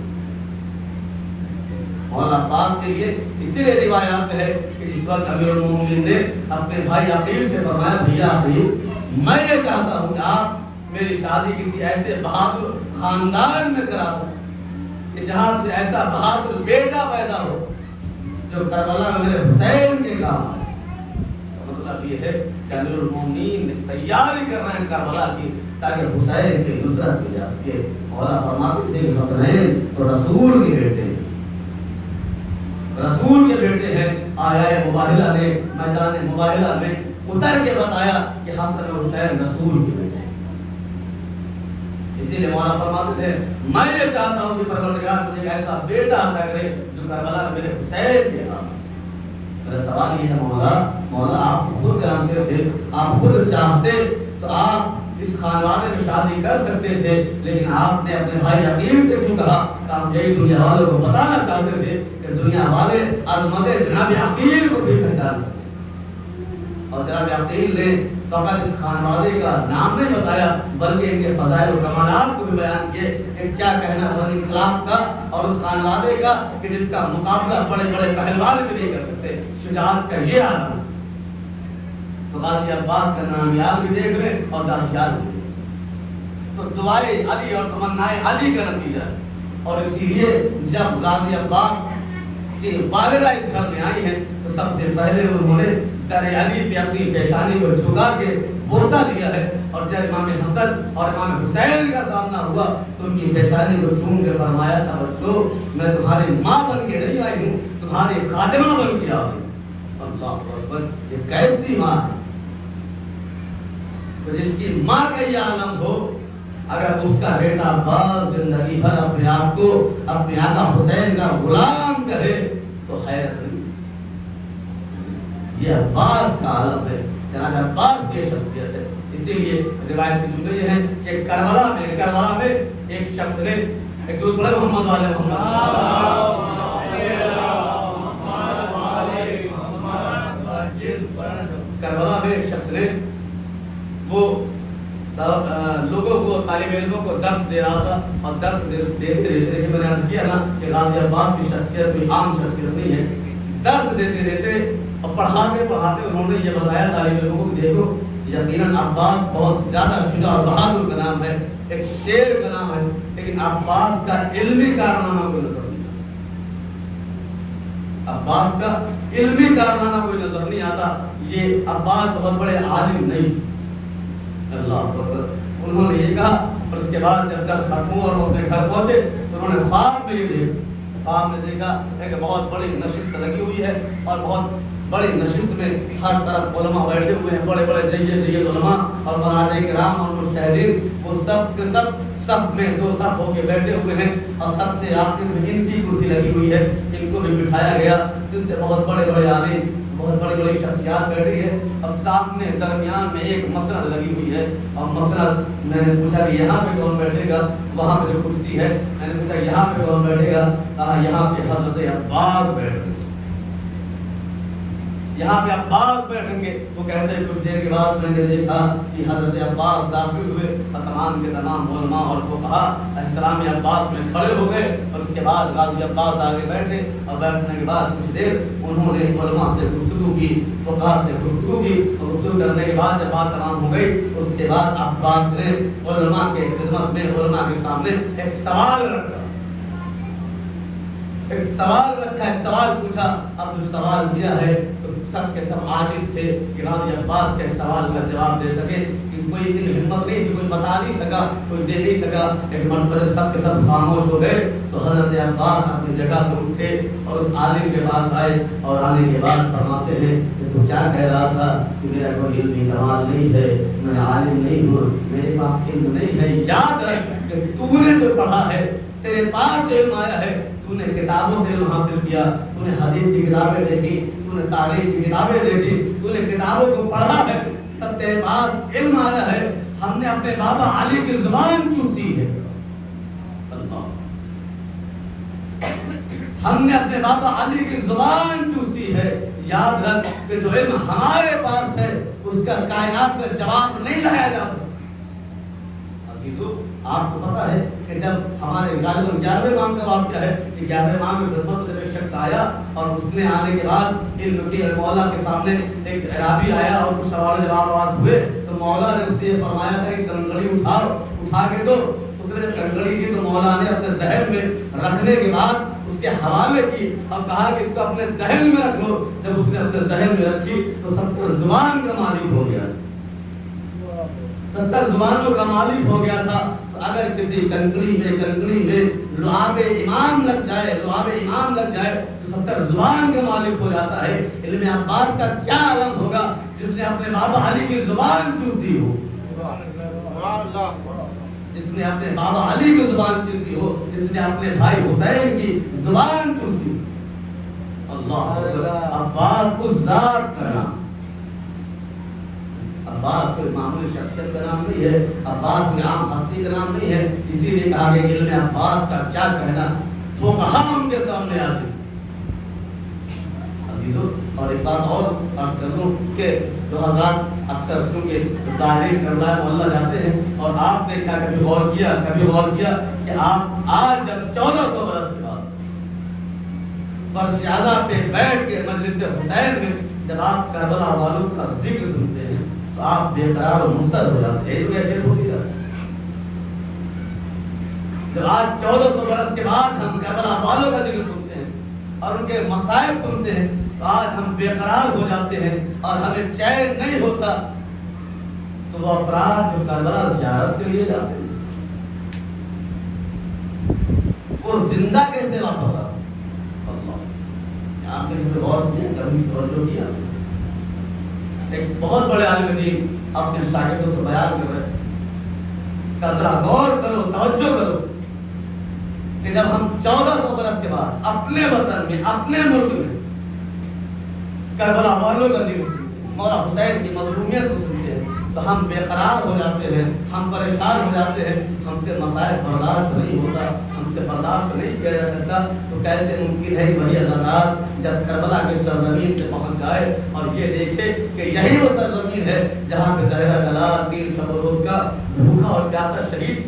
مولا عباس کے لیے اسی لیے روایات ہے کہ جس وقت امیر المومنین نے اپنے بھائی عقیل سے فرمایا، بھیا عقیل، میں یہ چاہتا ہوں کہ آپ میری شادی کسی ایسے بہادر خاندان میں کرا دو کہ جہاں سے ایسا بہادر بیٹا پیدا ہو جو کربلا میں میرے حسین کے کام آئے۔ مطلب یہ ہے کہ امیر المومنین تیاری کر رہے ہیں کربلا کی تاکہ حسین کی نصرت کی جا سکے۔ مولا فرماتے تھے کہ حسنین تو رسول کے بیٹے ہیں، رسول کے بیٹے ہیں۔ آیا مباہلہ نے میدان مباہلہ میں اتر کے بتایا کہ حسن اور حسین رسول کے بیٹے ہیں۔ اسی لیے مولا فرماتے تھے میں یہ چاہتا ہوں کہ پروردگار مجھے ایسا بیٹا عطا کرے جو کربلا میں میرے حسین کے نام۔ میرا سوال یہ ہے مولا آپ خود جانتے تھے، آپ خود چاہتے تو آپ اس خانوادے میں شادی کر سکتے تھے، لیکن آپ نے اپنے بھائی عقیل سے کیوں کہا کہ آپ یہی دنیا والوں کو بتانا چاہتے تھے کہ دنیا والے عظمت جناب عقیل کو بھی پہچان سکتے۔ اور جناب عقیل نے فقط اس خانوادے کا نام نہیں بتایا بلکہ ان کے فضائل و کمالات کو بھی بیان کیے کہ کیا کہنا بنی انقلاب کا اور اس خانوادے کا کہ جس کا مقابلہ بڑے بڑے پہلوان بھی نہیں کر سکتے۔ شجاعت کا یہ عالم، تو غازی عباس کا نامیال بھی دیکھ لیں اور دانشیال بھی دیکھ لیں، تو دعائے علی اور تمنائے علی کا نتیجہ ہے۔ اور اسی لیے جب غازی عباس کی والدہ اس گھر میں آئی ہیں تو سب سے پہلے انہوں نے در علی پہ اپنی پیشانی کو جھکا کے بوسہ دیا ہے، اور جب امام حسن اور امام حسین کا سامنا ہوا تو ان کی پیشانی کو چوم کے فرمایا تھا، بچو میں تمہاری ماں بن کے نہیں آئی ہوں، تمہاری خادمہ بن کے آئی ہوں۔ اللہ اکبر، یہ کیسی ماں ہے جس کی ماں کا یہ عالم ہو، اگر اس کا بیٹا عباس زندگی بھر اپنے آپ کو اپنے آقا حسین کا غلام کہے تو حیرت نہیں۔ یہ عباس کا عالم ہے، جناب عباس کی شخصیت ہے۔ اسی لیے روایت کی جملے یہ ہیں کہ کربلا میں ایک شخص نے ایک دوسرے محمد والے کربلا میں ایک شخص نے وہ لوگوں کو طالب علموں کو درس دے رہا تھا اور درس دیتے دیتے میں نے عرض کیا نا کہ غازی عباس کی شخصیت کوئی عام شخصیت نہیں ہے. درس دیتے دیتے اور پڑھاتے پڑھاتے انہوں نے یہ بتایا طالب علموں کو کہ دیکھو یقیناً عباس بہت زیادہ شجاع اور بہادر کا نام ہے, ایک شیر کا نام ہے, لیکن عباس کا علمی کارنامہ کوئی نظر نہیں آتا. عباس کا علمی کارنامہ کوئی نظر نہیں آتا. یہ عباس بہت بڑے عالم نہیں. اللہ اکبر. انہوں نے یہ کہا اور اس کے بعد جب درس ختم ہوا اور وہ اپنے گھر پہنچے تو انہوں نے خواب میں یہ دیکھا. خواب میں دیکھا کہ بہت بڑی نشست لگی ہوئی ہے اور بہت بڑی نشست میں ہر طرف علماء بیٹھے ہوئے ہیں, بڑے بڑے جید علماء اور بنانے کرام اور مجتہدین. وہ سب کے سب صف میں دو صف ہو کے بیٹھے ہوئے ہیں اور سب سے آخر میں ان کی کرسی لگی ہوئی ہے. ان کو بھی بٹھایا گیا جن سے بہت بڑے بڑے عالم بہت بڑی بڑی شخصیات بیٹھی ہے اور سامنے درمیان میں ایک مسند لگی ہوئی ہے. اور مسند میں نے پوچھا کہ یہاں پہ کون بیٹھے گا, وہاں پہ جو کرسی ہے میں نے پوچھا یہاں پہ کون بیٹھے گا, کہا یہاں پہ حضرت عباس بیٹھیں گے, یہاں پہ عباس بیٹھیں گے. وہ کہتے ہیں کچھ دیر کے بعد میں نے دیکھا کہ حضرت عباس داخل ہوئے اور تمام کے تمام علماء اور فقہاء احترام عباس میں کھڑے ہو گئے اور اس کے بعد غازی عباس آگے بیٹھے اور بیٹھنے کے بعد کچھ دیر انہوں نے علماء سے گفتگو کی, فقہاء سے گفتگو کی اور گفتگو کرنے کے بعد جب بات تمام ہو گئی اس کے بعد عباس نے علماء کے خدمت میں علماء کے سامنے ایک سوال رکھا, ایک سوال پوچھا. اب جو سوال کیا ہے تو سب کے سب عاجز تھے کہ غازی عباس کے سوال کا جواب دے سکے, کہ کوئی اس کی ہمت نہیں تھی, کوئی بتا نہیں سکا, کوئی دے نہیں سکا. ایک مرتبہ سب کے سب خاموش ہو گئے تو حضرت عباس اپنی جگہ سے اٹھے اور اس عالم کے پاس آئے اور آنے کے بعد فرماتے ہیں کہ تو کیا کہہ رہا تھا کہ میرا کوئی علمی کمال نہیں ہے, میں عالم نہیں ہوں, میرے پاس علم نہیں ہے. یاد رکھ کہ تو نے جو پڑھا ہے, تیرے پاس علم آیا ہے, تو نے کتابوں سے علم حاصل کیا, تو نے حدیث کی کتابیں دیکھی, تو نے تاریخ کی کتابیں دیکھی, تو نے کتابوں کو پڑھا ہے, تب تیرے پاس علم آیا ہے. ہم نے اپنے بابا علی کی زبان چوسی ہے. ہم نے اپنے بابا علی کی زبان چوسی ہے. یاد رکھ کہ جو علم ہمارے پاس ہے اس کا کائنات میں جواب نہیں لایا جا سکتا. آپ کو پتا ہے کہ جب ہمارے 11ویں امام کا واقعہ ہے کہ 11ویں امام کی خدمت میں ایک شخص آیا اور اس نے آنے کے بعد علم کے مولا کے سامنے ایک عرابی آیا اور کچھ سوال جواب ہوئے تو مولا نے اس سے یہ فرمایا تھا کہ کنگڑی اٹھا کے دو. اس نے جب کنگڑی دی تو مولا نے اپنے ذہن میں رکھنے کے بعد اس کے حوالے کی اور کہا کہ اس کو اپنے ذہن میں رکھ لو. جب اس نے اپنے ذہن میں رکھی تو 70 زبان کا مالک ہو گیا, 70 زبانوں کا مالک ہو گیا تھا. اگر کسی کنکڑی میں لعاب امام لگ جائے تو 70 زبان کا مالک ہو جاتا ہے. علم عباس کا کیا علم ہوگا جس نے اپنے بابا علی کی زبان چوسی ہو, جس نے اپنے بابا علی کی زبان چوسی ہو, جس نے اپنے بھائی حسین کی زبان چوسی ہو. اللہ عباس کو ذات کا نام, عباس کوئی معمولی شخصیت کا نام نہیں ہے, عباس کوئی عام ہستی کا نام نہیں ہے. اسی لیے کہا کہ علم عباس کا کیا کہنا, فقہاء ان کے سامنے آتے. اور ایک بات اور عرض کر دوں کہ جو حضرات اکثر چونکہ ظاہر کربلا محلہ جاتے ہیں اور آپ نے کیا کبھی غور کیا کہ آپ آج جب 1400 برس کے بعد فرش اعلیٰ پہ بیٹھ کے مجلس حسین میں جب آپ کربلا والوں کا ذکر سنتے ہیں تو آپ بے قرار و مضطرب ہو جاتے ہیں. جب آج 1400 برس کے بعد ہم کربلا والوں کا ذکر سنتے ہیں اور ان کے مصائب سنتے ہیں تو آج ہم بے قرار ہو جاتے ہیں اور ہمیں چین نہیں ہوتا. تو وہ افراد جو کربلا زیارت کے لیے جاتے ہیں وہ زندہ کیسے واپس آتے ہیں؟ آپ نے اسے غور کیا, کبھی توجہ کیا؟ ایک بہت بڑے عالم دین اپنے شاگردوں سے بیان کر رہے ہیں, ذرا غور کرو, توجہ کرو کہ جب ہم 1400 برس کے بعد اپنے وطن میں, اپنے ملک میں کربلا والوں کا ذکر سنتے ہیں, مولا حسین کی مظلومیت کو سنتے ہیں تو ہم بے قرار ہو جاتے ہیں, ہم پریشان ہو جاتے ہیں, ہم سے مسائل برداشت نہیں ہوتا, ہم سے برداشت نہیں کیا جا سکتا. تو کیسے ممکن ہے وہی حضرات جب کربلا کی سرزمین پہ پہنچ جائے اور یہ دیکھے کہ یہی وہ سرزمین ہے جہاں پہ زہرہ جلال پیر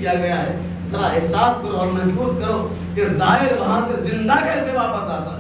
کیا گیا ہے. ذرا احساس کرو اور محسوس کرو کہ زائر وہاں سے زندہ کیسے واپس آتا ہے.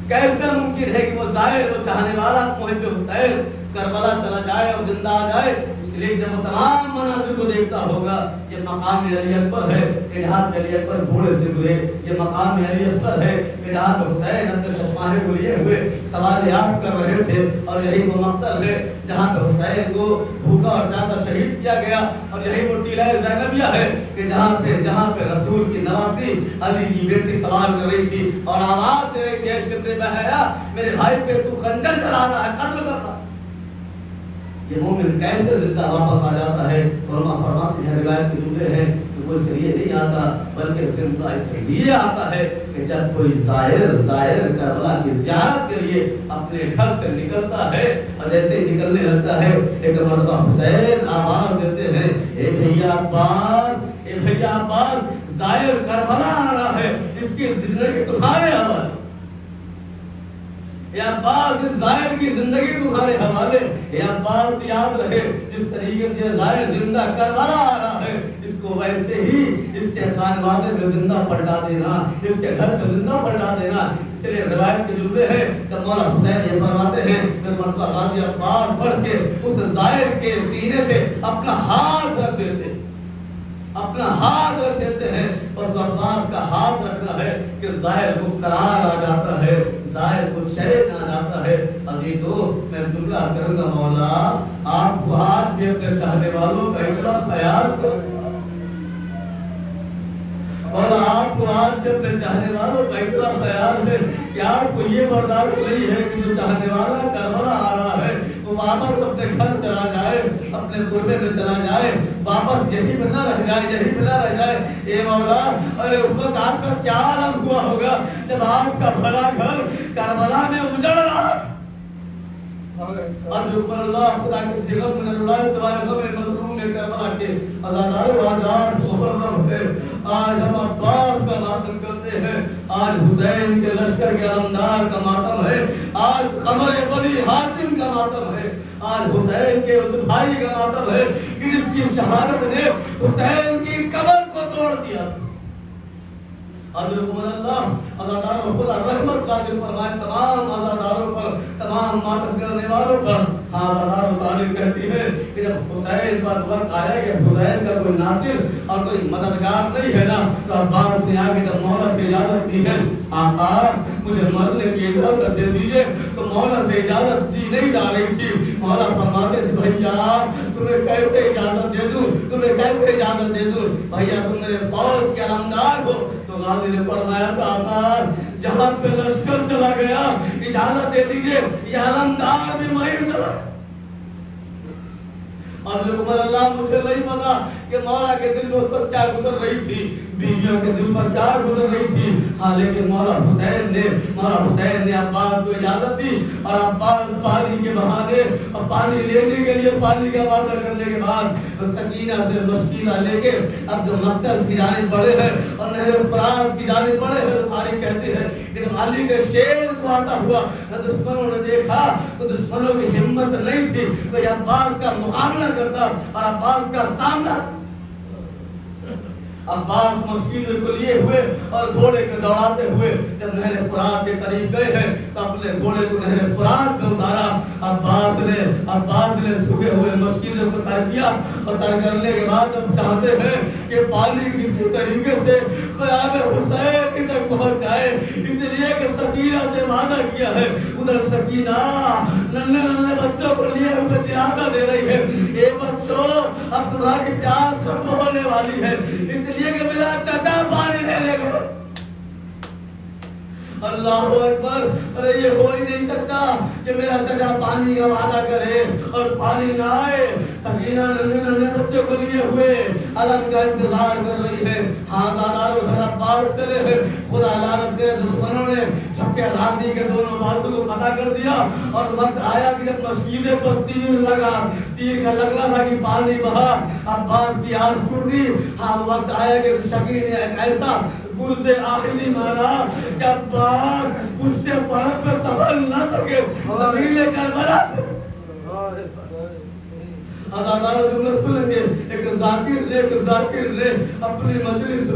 کیسے ممکن ہے کہ وہ زائر وہ چاہنے والا محب حسین کربلا چلا جائے اور زندہ آ جائے. اس لیے جب وہ تمام مناظر کو دیکھتا ہوگا یہ مقام علی اکبر ہے کہ جہاں پہ علی اکبر گھوڑے سے گزرے, یہ مقام علی اصغر ہے کہ جہاں پہ حسین اپنے چشمانے کو لیے ہوئے سوالیات کر رہے تھے, اور یہی وہ مقتل ہے جہاں پہ حسین کو بھوکا اور پیاسا شہید کیا گیا, اور یہی وہ ٹیلہ زینبیہ ہے کہ جہاں پہ رسول کی نواسی علی کی بیٹی سوال کر رہی تھی اور آواز دے رہی تھی اے شمر بہرا میرے بھائی پہ تو خنجر چلا رہا ہے, قتل کر رہا ہے. یہ مومن کیسے زندہ واپس آ جاتا ہے. علماء فرماتے ہیں روایت کے جملے ہیں کہ وہ اس لیے نہیں آتا بلکہ زندہ اس لیے آتا ہے کہ جب کوئی زائر کربلا کی زیارت کے لیے اپنے گھر سے نکلتا ہے اور جیسے ہی نکلنے لگتا ہے ایک مرتبہ حسین آواز دیتے ہیں اے بھیا عباس زائر کربلا آ رہا ہے, اس کی زندگی تمہارے حوالے. اے عباس اس زائر کی زندگی تمہارے حوالے. اے عباس یاد رہے جس طریقے سے زائر زندہ کربلا آ رہا ہے اس کو ویسے ہی اس کے خانوادے میں زندہ پلٹا دینا, اس کے گھر میں زندہ پلٹا دینا. اس لیے روایت کے جملے ہیں جب مولا حسین یہ فرماتے ہیں کہ مرتبہ غازی عباس بڑھ کے اس زائر کے سینے پہ اپنا ہاتھ رکھ دیتے ہیں. اور عباس کا ہاتھ رکھنا ہے کہ زائر کو قرار آ جاتا ہے, زائر کو چین آ جاتا ہے. ابھی تو میں جملہ کروں گا مولا آپ کو ہاتھ میں اپنے چاہنے والوں کا اتنا خیال کریں, اور آپ کو آج جب اپنے چاہنے والوں کا اتنا خیال ہے کہ آپ کو یہ برداشت نہیں ہے کہ جو چاہنے والا کربلا آ رہا ہے وہ واپس اپنے گھر چلا جائے, اپنے قربے میں چلا جائے, واپس یہی پہ نہ رہ جائے. اے مولا ارے اس وقت آپ کا کیا عالم ہوا ہوگا جب آپ کا بھلا گھر کربلا میں اجڑ رہا. اجبر اللہ خدا کے سیغم من اللہ تبارک و مظلوم کربلا کے عزادار و آزاد محرم ہے. آج ہم عباس کا ماتم کرتے ہیں, آج حسین کے لشکر کے علمدار کا ماتم ہے, آج قمر بنی ہاشم کا ماتم ہے, آج حسین کے اس بھائی کا ماتم ہے کہ جس کی شہادت نے حسین کی قبر کو توڑ دیا. حضرت اللہ عزاداروں خدا رحمت نازل فرمائے تمام عزاداروں پر, تمام ماتم کرنے والوں پر. ہاں عزاداروں تعلیم کہتی ہے کہ جب حسین پر وقت آیا کہ حسین کا کوئی ناصر اور کوئی مددگار نہیں ہے نا, تو عباس نے آگے جب مولا سے اجازت دی ہے آقا مجھے مرنے کی اجازت دے دیجئے, تو مولا سے اجازت دی نہیں جا رہی تھی. مولا فرماتے تھے بھیا تمہیں کیسے اجازت دے دوں, بھیا تم میرے فوج کے علمدار ہو. تو غازی نے فرمایا تھا آقا جہاں پہ لشکر چلا گیا اجازت دے دیجئے, یہ علمدار بھی وہیں چلا. اب اللہ مجھے نہیں پتا کہ مولا کے دل میں اس وقت کیا گزر رہی تھی, بیویوں کے دل پر کیا گزر رہی تھی. ہاں لیکن مولا حسین نے عباس کو اجازت دی, اور عباس پانی کے بہانے اور پانی لینے کے لیے پانی کا وعدہ کرنے کے بعد سکینہ سے مشکینہ لے کے اب جو مقتل کی جانب بڑھے ہیں اور نہر فرات کی جانب بڑھے ہیں, تاریخ کہتے ہیں کہ جب علی کے شیر کو آتا ہوا نہ دشمنوں نے دیکھا تو دشمنوں کی ہمت نہیں تھی کہ عباس کا مقابلہ کرتا اور عباس کا سامنا. عباس مسجد کو لیے ہوئے اور گھوڑے کو دوڑاتے ہوئے جب نہر فرات کے قریب گئے ہیں تو اپنے گھوڑے کو نہر فرات میں اتارا. عباس نے سوکھے ہوئے مسجد کو تر کیا, اور تر کرنے کے بعد جب چاہتے ہیں کہ پانی کسی طریقے سے خیام حسین تک پہنچ جائے, اس لیے کہ سکینہ سے وعدہ کیا ہے. ادھر سکینہ ننھے بچوں کو لیے ہوئے دلانا دے رہی ہے, اے بچوں اب تمہاری پیاس ختم ہونے والی ہے, اس لیے کہ میرا چچا پانی لے لے گا. اللہ اکبر. ارے یہ ہو ہی نہیں سکتا کہ میرا چچا پانی کا وعدہ کرے اور پانی نہ آئے. سکینہ ننھے بچوں کو لیے ہوئے علم کا انتظار کر رہی ہے. ہاں داداروں گھر عباس چلے ہیں, خدا لعنت کرے دشمنوں نے چھپے راندی کے دونوں بازو کو قطع کر دیا, اور وقت آیا کہ جب مسجد پر تیر لگا, تیر کا لگنا تھا کہ پانی بہا, عباس کی آنکھ پھٹ گئی. ہاں وقت آیا کہ شکیل نے ایک ایسا گرد آخری مارا کہ عباس پشتے فرق پر سنبھل نہ سکے, زمین کربلا. عزاداروں جملہ سنیں گے, ایک ذاکر نے اپنی مجلس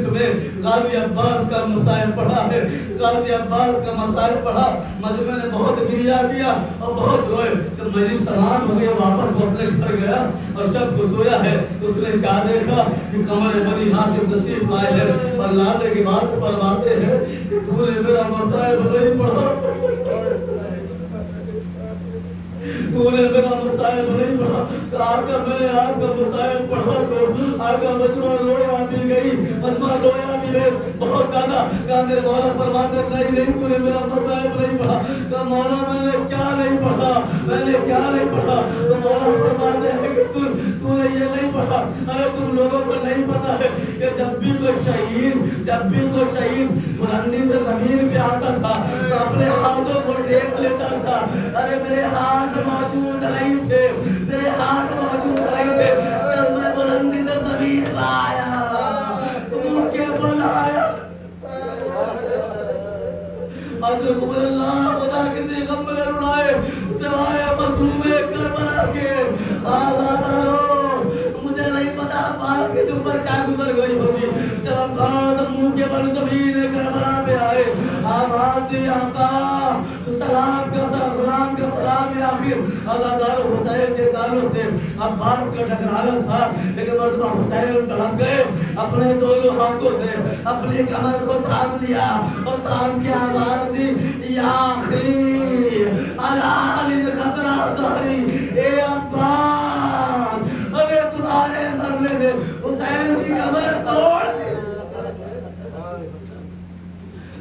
میں غازی عباس کا مسائل پڑھا ہے، غازی عباس کا مسائل پڑھا، مجمع نے بہت گریا کیا اور بہت روئے۔ جب مجلس تمام ہو گئی واپس وہ اپنے گھر گیا اور شب کو سویا ہے، اس نے کیا دیکھا کہ قمر بنی ہاشم تشریف لائے ہیں اور لانے کی بات فرماتے ہیں کہ تو نے میرا مسائل نہیں پڑھا، تو نے میرا مسائل نہیں پڑھا، آقا میں نے آپ کا مسائل پڑھا تو آقا مجمع رویا بھی گئی، مجمع رویا بھی ہے بہت زیادہ۔ کہا میرے مولا فرماتے نہیں تو نے میرا مسائل نہیں پڑھا۔ کہا مولا میں نے کیا نہیں پڑھا، میں نے کیا نہیں پڑھا؟ تو مولا فرماتے ہیں کہ تو نے یہ نہیں پڑھا، ارے تم لوگوں کو نہیں پتا ہے کہ جب بھی کوئی شہید بلندی سے زمین پہ آتا تھا تو اپنے ہاتھوں کو ٹیک لیتا تھا۔ ارے میرے ہاتھ موجود نہیں تھے، میرے ہاتھ موجود نہیں تھے جب میں بلندی سے زمین پہ آیا، منہ کے بل آیا۔ اجرکم اللہ، خدا کسی غم میں نہ رڑائے سوائے مظلوم کربلا کے۔ مجھے نہیں پتا بات کے اوپر کیا گزر گئی ہوگی جب عباس منہ کے بل زمین کربلا پہ آئے، آواز دی آقا سلام کا غلام کا سلام یا پھر عزادار حسین کے تعلق سے عباس کا ٹکرانا تھا، لیکن مرتبہ حسین تڑپ گئے، اپنے دونوں ہاتھوں سے اپنی کمر کو تھام لیا اور تھام کے آواز دی یا اخی الان خطرہ ظہری، اے عباس ارے تمہارے مرنے نے حسین کی کمر توڑ دی۔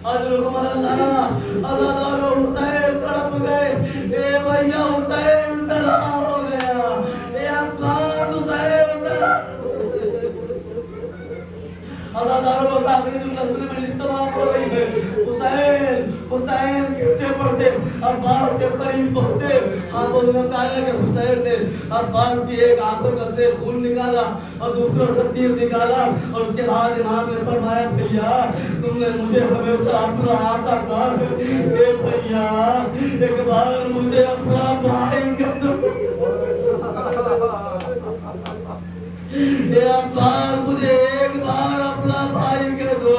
اجرکم اللہ، عزادار حسین تڑپ گئے، اے بھیا حسین تلا ہو گیا، اے عباس حسین تلا۔ عزاداروں کو آخری جو نسل میں اجتماع ہو رہی ہے، حسین گرتے پڑتے عباس کے قریب پہنچے، ہاتھوں نے بتایا کہ حسین نے عباس کی ایک آنکھوں کا سے خون نکالا اور دوسروں کا تیر نکالا، اور اس کے بعد امام نے فرمایا بھیا تم نے مجھے ہمیشہ اپنا آقا کہا ہے، اے بھیا ایک بار مجھے اپنا بھائی کہہ دو، اے عباس مجھے ایک بار اپنا بھائی کہہ دو۔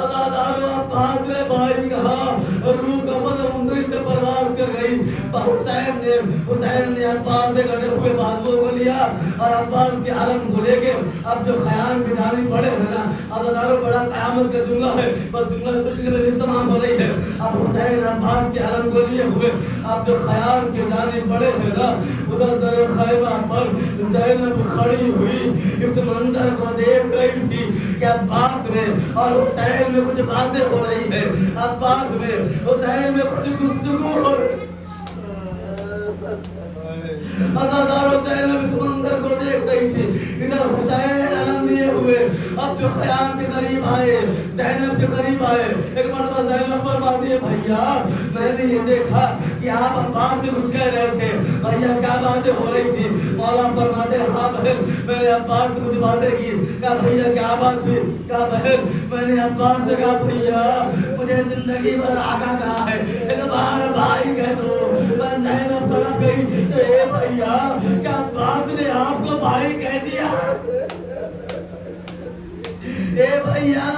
عزاداروں عباس نے بھائی کہا، روح کا بدن اندر سے پرواز کر گئی۔ حسین نے عباس سے کٹے ہوئے بازوؤں کو لیا اور عباس کے علم کو لے کے اب جو خیام کی جانب بڑھے ہیں نا، عزاداروں بڑا قیامت کا جملہ ہے، بس جملہ سلسلے میں تمام ہو رہی ہے۔ اب حسین عباس کے علم کو لیے ہوئے اب جو خیام کی جانب بڑھے ہیں نا، ادھر در خیمہ پر زینب کھڑی ہوئی اس منظر کو دیکھ رہی تھی کہ عباس میں اور حسین میں کچھ باتیں ہو رہی ہے، عباس میں حسین میں کچھ گفتگو ہو رہی ہے۔ عزاداروں زینب اس منظر کو دیکھ رہی تھی، ادھر حسین علم لیے ہوئے اب جو خیام کے قریب آئے، زینب کے قریب آئے۔ ایک مرتبہ زینب فرماتی ہے بھیا میں نے یہ دیکھا کہ آپ عباس سے کچھ کہہ رہے تھے، بھیا کیا باتیں ہو رہی تھی؟ مولا فرماتے ہاں بہن میں نے عباس سے کچھ باتیں کی۔ کہا بھیا کیا بات ہوئی؟ کہا بہن میں نے عباس سے کہا بھیا مجھے زندگی بھر آقا کہا ہے، ایک بار بھائی کہہ دو۔ زینب تڑپ گئی، اے بھیا کیا عباس نے آپ کو بھائی کہہ دیا؟ اے بھیا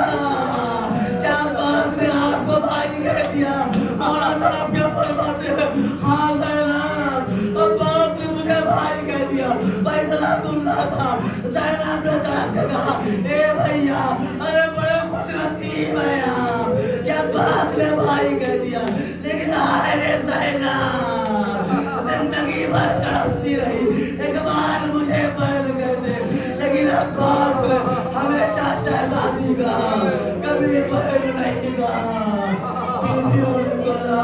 کیا عباس نے آپ کو بھائی کہہ دیا؟ مولا تڑپ کے فرماتے ہیں ہاں زینب عباس نے مجھے بھائی کہہ دیا۔ بھائی ذرا سننا تھا، زینب نے تڑپ کے کہا اے بھیا ارے بڑے خوش نصیب ہیں آپ کہ عباس نے بھائی کہہ دیا، لیکن ہائے رے زینب زندگی بھر تڑپتی رہی، ایک بار مجھے بہن کہہ دے، لیکن عباس نے ہمیشہ شہزادی کہا، کبھی بہن نہیں کہا۔ بیویوں نے کہا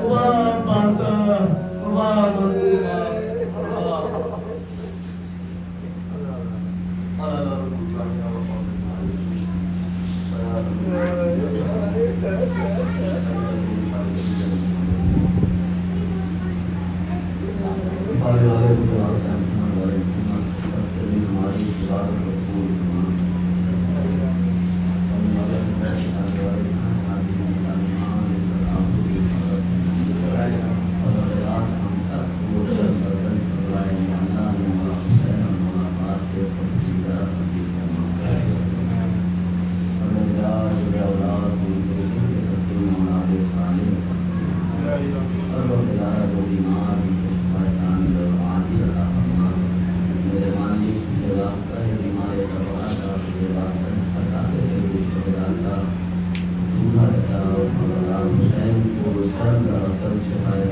واہ باسا واہ منصورہ مولانا حسین کو سر درد شفا